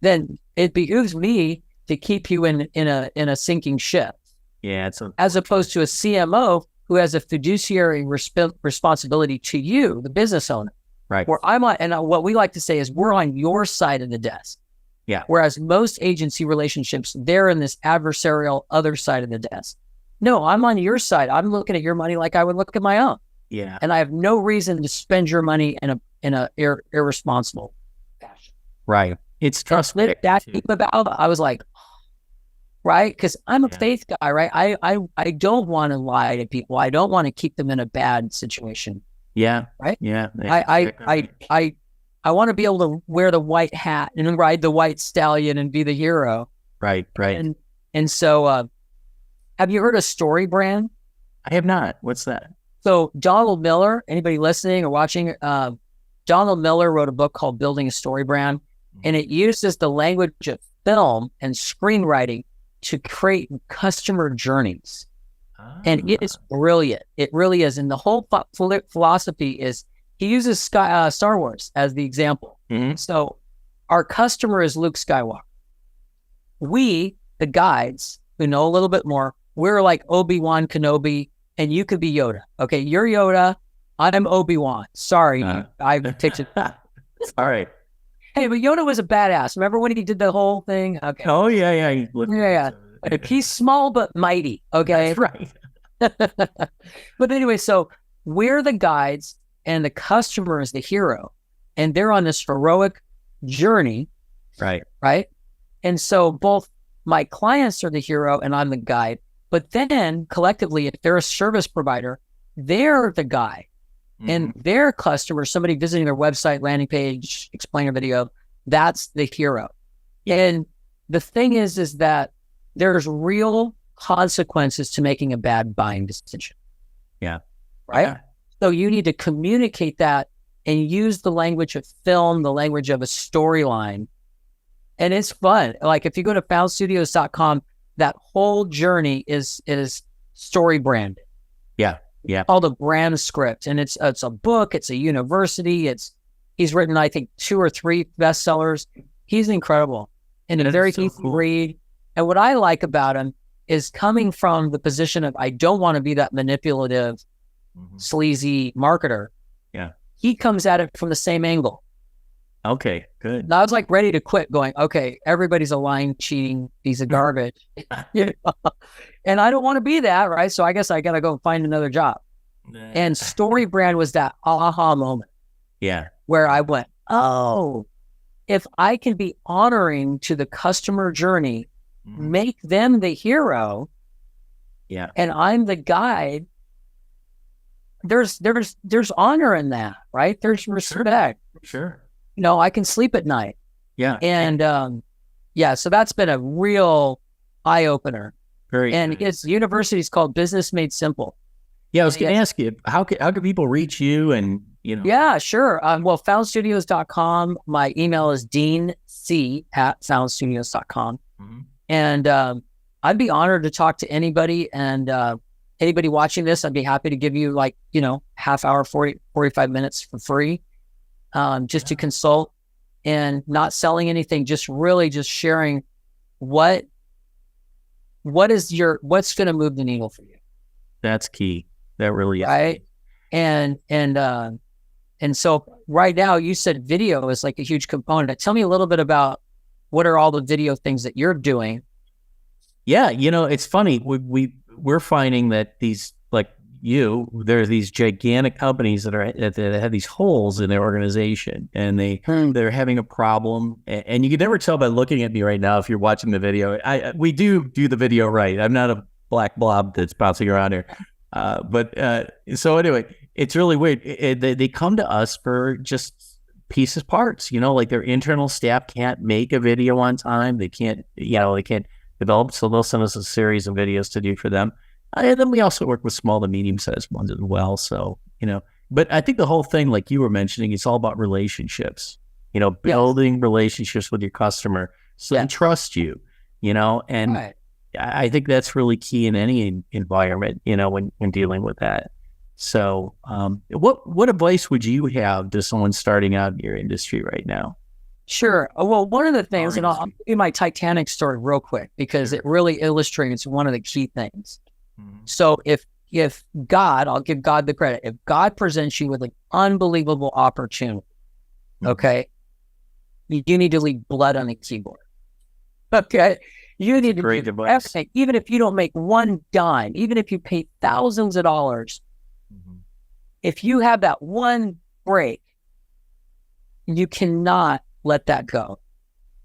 then it behooves me to keep you in a sinking ship. Yeah. As opposed to a CMO who has a fiduciary responsibility to you, the business owner. Right. Where what we like to say is we're on your side of the desk. Yeah. Whereas most agency relationships, they're in this adversarial other side of the desk. No, I'm on your side. I'm looking at your money like I would look at my own. Yeah. And I have no reason to spend your money in a irresponsible fashion. Right. It's trust. I was like, right? Because I'm a faith guy, right? I don't want to lie to people. I don't want to keep them in a bad situation. Yeah. Right? Yeah. I want to be able to wear the white hat and ride the white stallion and be the hero. Right. And so have you heard of Story Brand? I have not. What's that? So Donald Miller, anybody listening or watching, Donald Miller wrote a book called Building a Story Brand, and it uses the language of film and screenwriting to create customer journeys. And it is brilliant. It really is. And the whole philosophy is he uses Star Wars as the example. Mm-hmm. So our customer is Luke Skywalker. We, the guides who know a little bit more, we're like Obi-Wan Kenobi, and you could be Yoda. Okay, you're Yoda. I'm Obi-Wan. Sorry, I picked it. All right. Hey, but Yoda was a badass. Remember when he did the whole thing? Okay. Oh, yeah. Yeah. He's small but mighty. Okay. That's right. But anyway, so we're the guides and the customer is the hero. And they're on this heroic journey. Right. Right. And so both my clients are the hero and I'm the guide. But then collectively, if they're a service provider, they're the guy. And their customer, somebody visiting their website, landing page, explainer video, that's the hero. And the thing is that there's real consequences to making a bad buying decision. Yeah. Right? Yeah. So you need to communicate that and use the language of film, the language of a storyline. And it's fun. Like if you go to foundstudios.com, that whole journey is story branded. Yeah. Yeah. Called a brand script. And it's a book, it's a university, he's written, I think, 2 or 3 bestsellers. He's incredible and a very easy read. And what I like about him is coming from the position of I don't want to be that manipulative, sleazy marketer. Yeah. he comes at it from the same angle. Okay, good. And I was like ready to quit, going, okay, everybody's a lying, cheating piece of garbage. You know? And I don't want to be that, right? So I guess I got to go find another job. And Story Brand was that aha moment. Yeah. Where I went, oh, if I can be honoring to the customer journey, make them the hero, and I'm the guide, there's honor in that, right? There's respect. Sure. You know, I can sleep at night. Yeah. And so that's been a real eye opener. And his university is called Business Made Simple. Yeah, I was going to ask you, how can people reach you? And Yeah, sure. Well, foundstudios.com. My email is deanc@foundstudios.com. And I'd be honored to talk to anybody. And anybody watching this, I'd be happy to give you half hour, 45 minutes for free, just to consult, and not selling anything, just really just sharing what's going to move the needle for you. That's key. That really is. Right. And so right now, you said video is like a huge component. Tell me a little bit about what are all the video things that you're doing. Yeah, it's funny. We're finding that these, like there are these gigantic companies that have these holes in their organization, and they're having a problem. And you can never tell by looking at me right now if you're watching the video. We do the video right. I'm not a black blob that's bouncing around here. So anyway, it's really weird. They come to us for just parts, like their internal staff can't make a video on time. They can't develop. So they'll send us a series of videos to do for them. And then we also work with small to medium sized ones as well. So, but I think the whole thing, like you were mentioning, it's all about relationships, building relationships with your customer so they trust you, and right. I think that's really key in any environment, when dealing with that. So, what advice would you have to someone starting out in your industry right now? Sure. Well, one of the things, and I'll do my Titanic story real quick because it really illustrates one of the key things. So if God, I'll give God the credit, if God presents you with an unbelievable opportunity, okay, you need to leave blood on the keyboard. Okay. You need to do everything, even if you don't make one dime, even if you pay thousands of dollars, if you have that one break, you cannot let that go.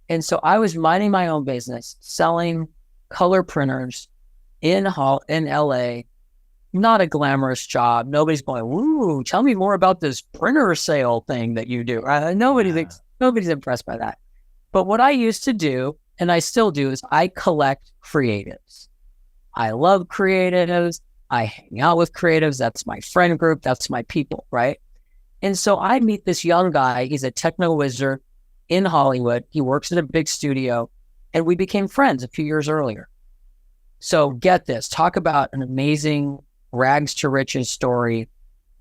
And so I was minding my own business, selling color printers in LA, not a glamorous job. Nobody's going, "Ooh, tell me more about this printer sale thing that you do." Nobody's impressed by that. But what I used to do, and I still do, is I collect creatives. I love creatives. I hang out with creatives. That's my friend group. That's my people, right? And so I meet this young guy. He's a techno wizard in Hollywood. He works at a big studio, and we became friends a few years earlier. So get this, talk about an amazing rags to riches story,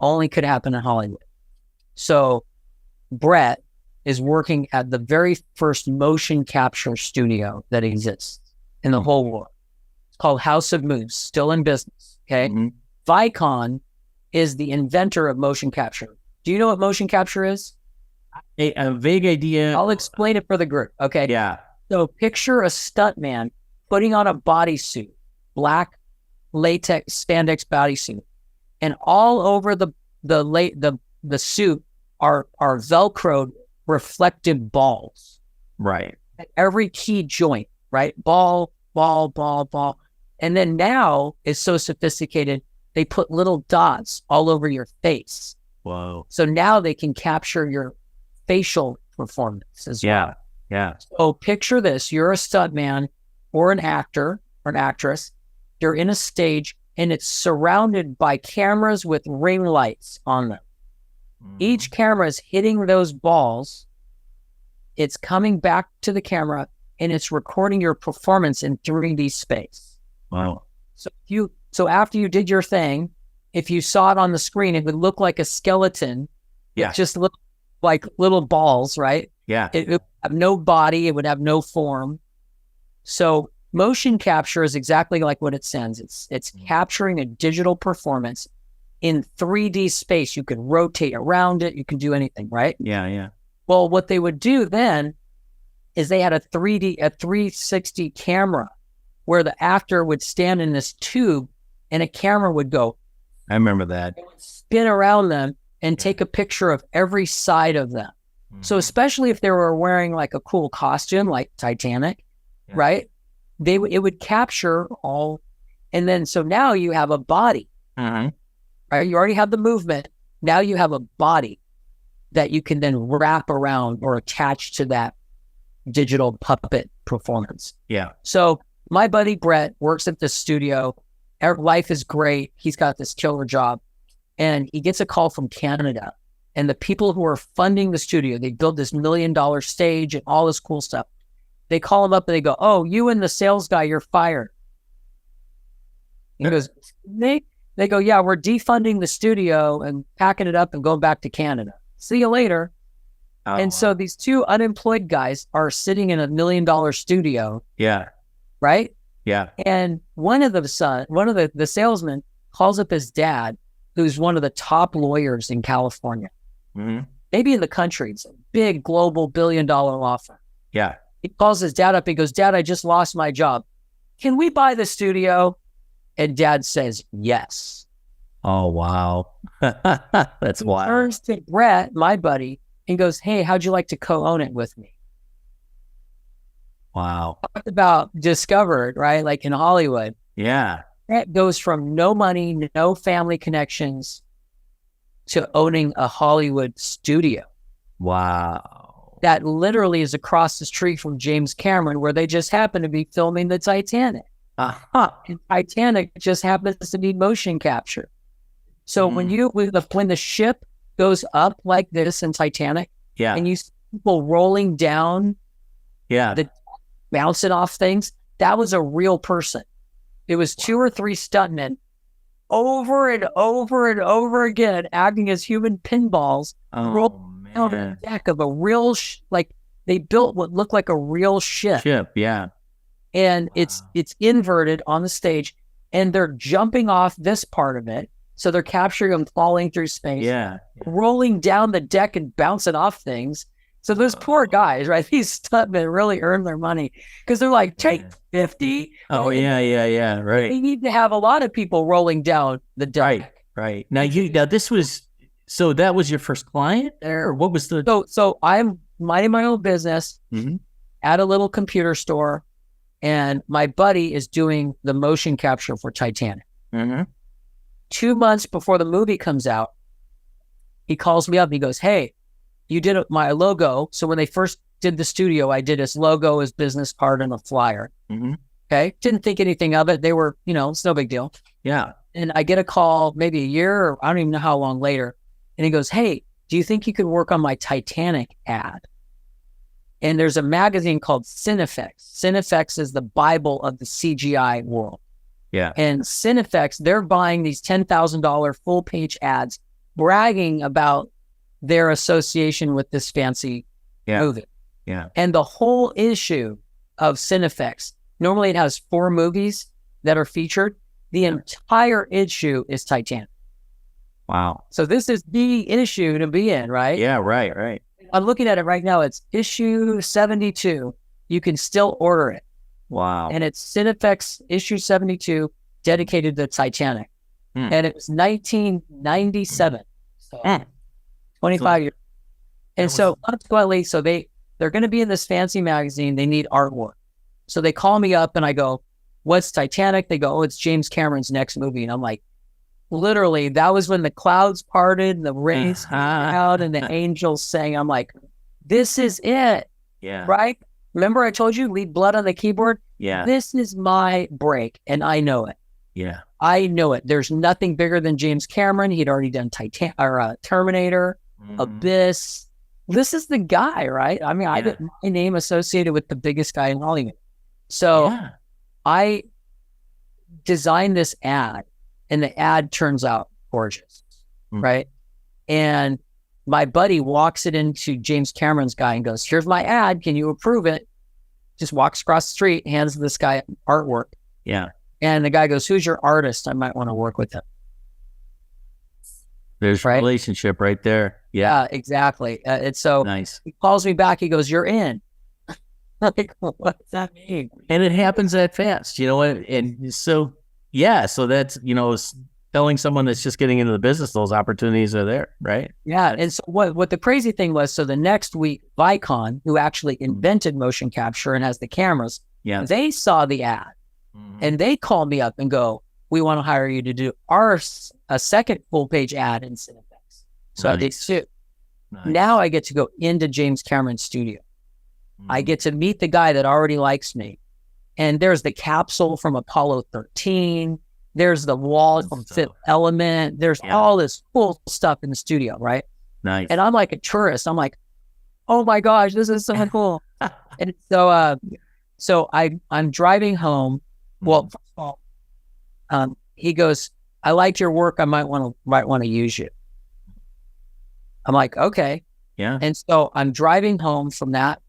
only could happen in Hollywood. So Brett is working at the very first motion capture studio that exists in the whole world. It's called House of Moves, still in business, okay? Vicon is the inventor of motion capture. Do you know what motion capture is? A vague idea. I'll explain it for the group, okay? Yeah. So picture a stuntman putting on a bodysuit, black latex spandex bodysuit, and all over the suit are Velcroed reflective balls. Right. At every key joint, right? Ball. And then now it's so sophisticated, they put little dots all over your face. Whoa. So now they can capture your facial performance as well. Yeah. So picture this, you're a stuntman or an actor or an actress, you're in a stage and it's surrounded by cameras with ring lights on them. Each camera is hitting those balls, it's coming back to the camera, and it's recording your performance in 3D space. Wow. So after you did your thing, if you saw it on the screen, it would look like a skeleton. Yeah. Just like little balls, right? Yeah. It would have no body. It would have no form. So motion capture is exactly like what it sounds. It's capturing a digital performance in 3D space. You can rotate around it. You can do anything, right? Yeah, yeah. Well, what they would do then is they had a 360 camera where the actor would stand in this tube and a camera would go. I remember that. It would spin around them and take a picture of every side of them. So especially if they were wearing like a cool costume, like Titanic, right? It would capture all. And then, so now you have a body, right? You already have the movement. Now you have a body that you can then wrap around or attach to that digital puppet performance. Yeah. So my buddy Brett works at the studio. Life is great. He's got this killer job. And he gets a call from Canada. And the people who are funding the studio, they build this $1 million stage and all this cool stuff. They call him up and they go, "Oh, you and the sales guy, you're fired." He goes, they go, "Yeah, we're defunding the studio and packing it up and going back to Canada. See you later." And so these two unemployed guys are sitting in a $1 million studio. Yeah. Right? Yeah. And one of the salesmen calls up his dad, who's one of the top lawyers in California. Maybe in the country. It's a big global $1 billion law firm. Yeah. He calls his dad up. He goes, "Dad, I just lost my job. Can we buy the studio?" And Dad says, "Yes." Oh, wow. That's wild. He turns to Brett, my buddy, and goes, "Hey, how'd you like to co-own it with me?" Wow. Talked about discovered, right? Like in Hollywood. Yeah. Brett goes from no money, no family connections to owning a Hollywood studio. Wow. That literally is across the street from James Cameron, where they just happen to be filming the Titanic. And Titanic just happens to need motion capture. So when the ship goes up like this in Titanic, and you see people rolling down, bouncing off things, that was a real person. It was 2 or 3 stuntmen over and over and over again, acting as human pinballs, rolling down the deck of a real, they built what looked like a real ship. And it's inverted on the stage, and they're jumping off this part of it. So they're capturing them falling through space, rolling down the deck and bouncing off things. So those poor guys, right? These stuntmen really earn their money because they're like, take 50. Oh, yeah. Right. They need to have a lot of people rolling down the deck. Right. Now this was, so that was your first client there? Or what was the? So I'm minding my own business at a little computer store, and my buddy is doing the motion capture for Titanic. 2 months before the movie comes out, he calls me up and he goes, "Hey, you did my logo." So when they first did the studio, I did his logo, his business card, and a flyer. Okay. Didn't think anything of it. They were, it's no big deal. Yeah. And I get a call maybe a year, or I don't even know how long later. And he goes, "Hey, do you think you could work on my Titanic ad?" And there's a magazine called Cinefex. Cinefex is the Bible of the CGI world. Yeah. And Cinefex, they're buying these $10,000 full page ads, bragging about their association with this fancy movie. Yeah. And the whole issue of Cinefex, normally it has 4 movies that are featured. The entire issue is Titanic. Wow. So this is the issue to be in, right? Yeah, right. I'm looking at it right now. It's issue 72. You can still order it. Wow. And it's Cinefex issue 72, dedicated to Titanic. And it was 1997. So 25 years. And so consequently, they're going to be in this fancy magazine. They need artwork. So they call me up and I go, "What's Titanic?" They go, "Oh, it's James Cameron's next movie." And I'm like, literally, that was when the clouds parted and the rains came out and the angels sang. I'm like, this is it. Yeah. Right? Remember I told you, leave blood on the keyboard? Yeah. This is my break, and I know it. Yeah. I know it. There's nothing bigger than James Cameron. He'd already done Terminator, Abyss. This is the guy, right? I mean, I get my name associated with the biggest guy in Hollywood. So I designed this ad, and the ad turns out gorgeous, right? And my buddy walks it into James Cameron's guy and goes, "Here's my ad. Can you approve it?" Just walks across the street, hands this guy artwork. Yeah. And the guy goes, "Who's your artist? I might want to work with him." There's right? relationship right there. Yeah. Yeah, exactly. And so Nice. he calls me back. He goes, "You're in." Like, what does that mean? And it happens that fast, you know what? And so, yeah, so that's, telling someone that's just getting into the business, those opportunities are there, right? Yeah. And so what the crazy thing was, so the next week, Vicon, who actually invented motion capture and has the cameras, Yeah. they saw the ad and they called me up and go, "We want to hire you to do a second full page ad in Cinefx." So I did two. Nice. Now I get to go into James Cameron's studio. I get to meet the guy that already likes me. And there's the capsule from Apollo 13. There's the wall from Fifth Element. There's all this cool stuff in the studio, right? Nice. And I'm like a tourist. I'm like, oh my gosh, this is so cool. And so I'm driving home. Well, first of all, he goes, "I liked your work. I might want to use you." I'm like, okay. Yeah. And so I'm driving home from that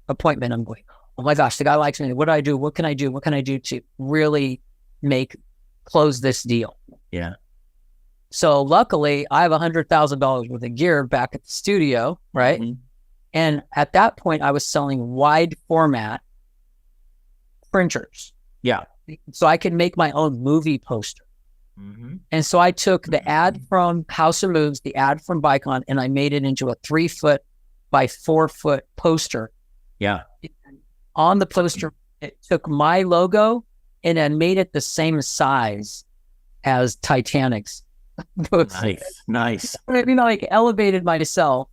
appointment. I'm going, oh my gosh, the guy likes me. What do I do? What can I do? What can I do to really close this deal? Yeah. So luckily I have $100,000 worth of gear back at the studio. Right. Mm-hmm. And at that point I was selling wide format printers. Yeah. So I could make my own movie poster. Mm-hmm. And so I took the ad from House of Moves, the ad from Vicon, and I made it into a 3-foot by 4-foot poster. Yeah. On the poster, it took my logo and I made it the same size as Titanic's. Nice. Like elevated myself,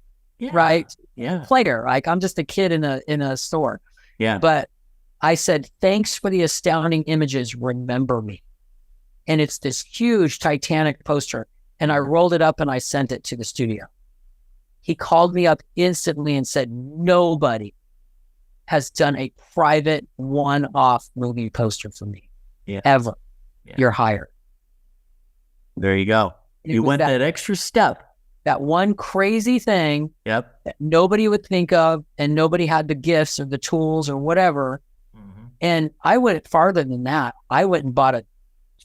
right? Yeah. Player, like I'm just a kid in a store. Yeah. But I said, "Thanks for the astounding images. Remember me." And it's this huge Titanic poster. And I rolled it up and I sent it to the studio. He called me up instantly and said, "Nobody has done a private one-off movie poster for me ever. Yeah. You're hired." There you go. You went that extra step. That one crazy thing that nobody would think of, and nobody had the gifts or the tools or whatever. Mm-hmm. And I went farther than that. I went and bought a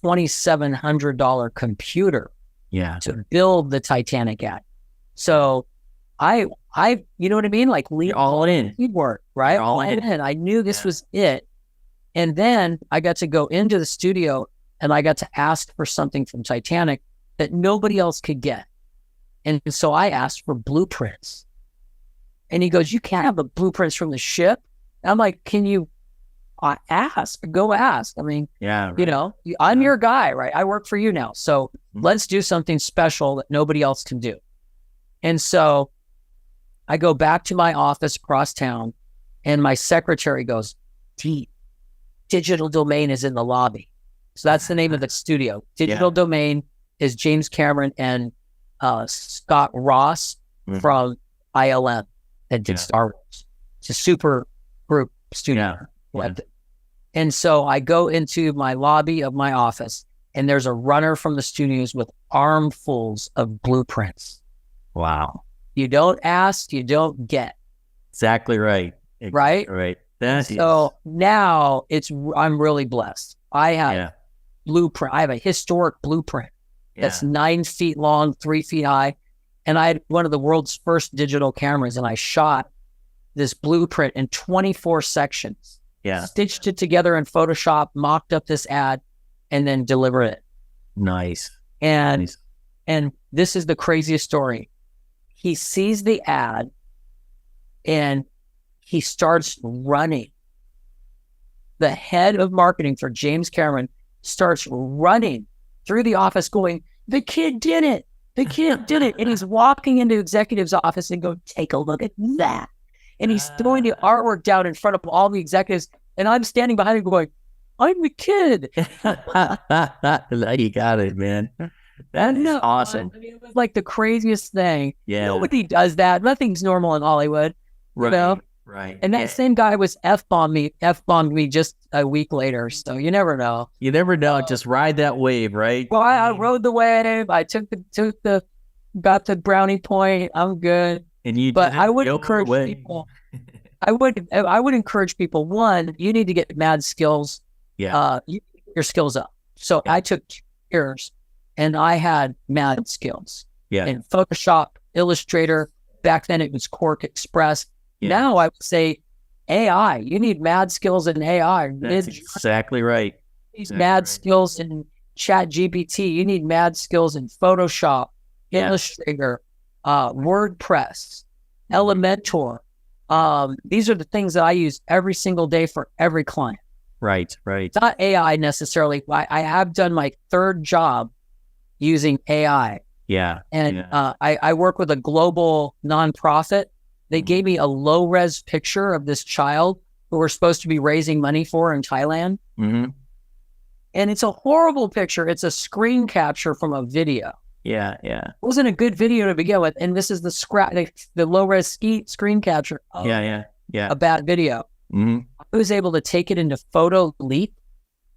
$2,700 computer to build the Titanic ad. So I, you know what I mean? Like you're all in. Work, right? All in. I knew this was it. And then I got to go into the studio and I got to ask for something from Titanic that nobody else could get. And so I asked for blueprints. And he goes, "You can't have the blueprints from the ship." And I'm like, "Can you ask? Go ask." I mean, I'm your guy, right? I work for you now. So let's do something special that nobody else can do. And so I go back to my office across town and my secretary goes, "Digital Domain is in the lobby." So that's the name of the studio. Digital Domain is James Cameron and Scott Ross from ILM that did Star Wars. It's a super group studio. Yeah. And so I go into my lobby of my office and there's a runner from the studios with armfuls of blueprints. Wow. You don't ask, you don't get. Exactly right. Right? Now I'm really blessed. I have blueprint. I have a historic blueprint that's 9 feet long, 3 feet high. And I had one of the world's first digital cameras and I shot this blueprint in 24 sections. Yeah. Stitched it together in Photoshop, mocked up this ad, and then delivered it. Nice. And this is the craziest story. He sees the ad and he starts running. The head of marketing for James Cameron starts running through the office going, "The kid did it. The kid did it." And he's walking into executive's office and go, "Take a look at that." And he's throwing the artwork down in front of all the executives. And I'm standing behind him going, "I'm the kid." You got it, man. That is awesome. I mean, it was like the craziest thing. Yeah. Nobody does that. Nothing's normal in Hollywood. Right. You know? Right. And that same guy was F-bombed me just a week later. So you never know. You never know. Just ride that wave, right? Well, I rode the wave. I got the brownie point. I'm good. But I would encourage people. I would encourage people. One, you need to get mad skills. Yeah. You get your skills up. So I took 2 years and I had mad skills. Yeah. in Photoshop, Illustrator. Back then it was Quark Express. Yeah. Now I would say AI. You need mad skills in AI. That's exactly right. You need mad skills in Chat GPT. You need mad skills in Photoshop, Illustrator, WordPress, Elementor. These are the things that I use every single day for every client. Right. It's not AI necessarily. I have done my third job using AI. Yeah. And I work with a global nonprofit. They gave me a low-res picture of this child who we're supposed to be raising money for in Thailand. Mm-hmm. And it's a horrible picture. It's a screen capture from a video. Yeah. It wasn't a good video to begin with. And this is the low-res screen capture of a bad video. Mm-hmm. I was able to take it into Photo Leap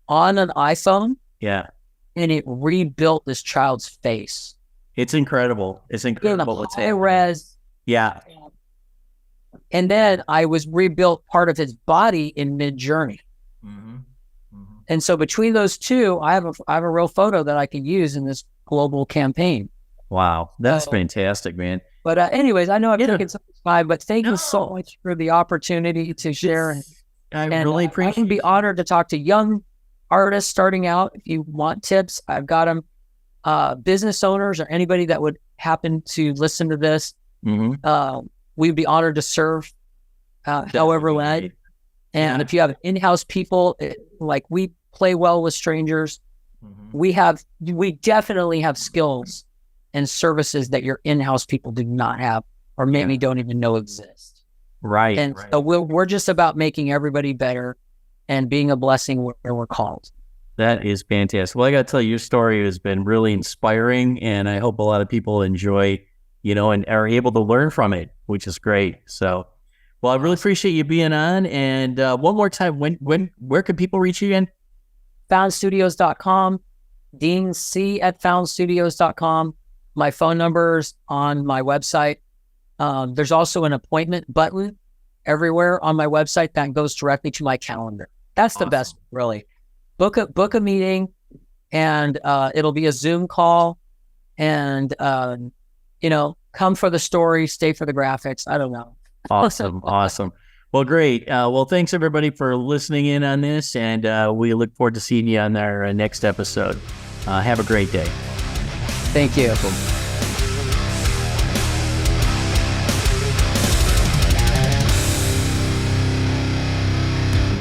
on an iPhone. Yeah. And it rebuilt this child's face. It's incredible. It's incredible. High res. Yeah. And then I was rebuilt part of his body in Mid-Journey. Mm-hmm. Mm-hmm. And so between those two, I have a real photo that I can use in this global campaign. Wow. That's fantastic, man. But anyways, I know I've taken some time, but thank you so much for the opportunity to share. I really appreciate it. I can be honored to talk to young artists starting out. If you want tips, I've got them. Business owners or anybody that would happen to listen to this. Mm-hmm. We'd be honored to serve however way. And if you have in-house people, like we play well with strangers, we definitely have skills and services that your in-house people do not have, or maybe don't even know exist. Right. And so we're just about making everybody better and being a blessing where we're called. That is fantastic. Well, I got to tell you, your story has been really inspiring, and I hope a lot of people enjoy, and are able to learn from it, which is great. So, well, I really appreciate you being on. And one more time, where can people reach you again? Foundstudios.com, deanc@foundstudios.com. My phone number's on my website. There's also an appointment button everywhere on my website that goes directly to my calendar. That's the best, really. Book a meeting, and it'll be a Zoom call, and come for the story, stay for the graphics. I don't know. Awesome. Well, great. Well, thanks everybody for listening in on this, and we look forward to seeing you on our next episode. Have a great day. Thank you.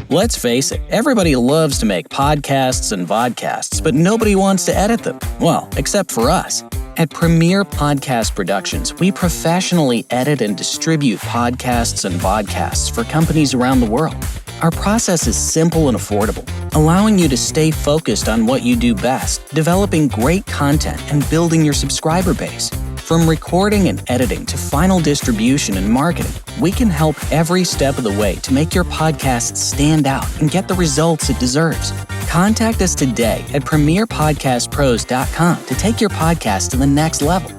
Let's face it, everybody loves to make podcasts and vodcasts, but nobody wants to edit them. Well, except for us. At Premier Podcast Productions, we professionally edit and distribute podcasts and vodcasts for companies around the world. Our process is simple and affordable, allowing you to stay focused on what you do best, developing great content and building your subscriber base. From recording and editing to final distribution and marketing, we can help every step of the way to make your podcast stand out and get the results it deserves. Contact us today at premierpodcastpros.com to take your podcast to the next level.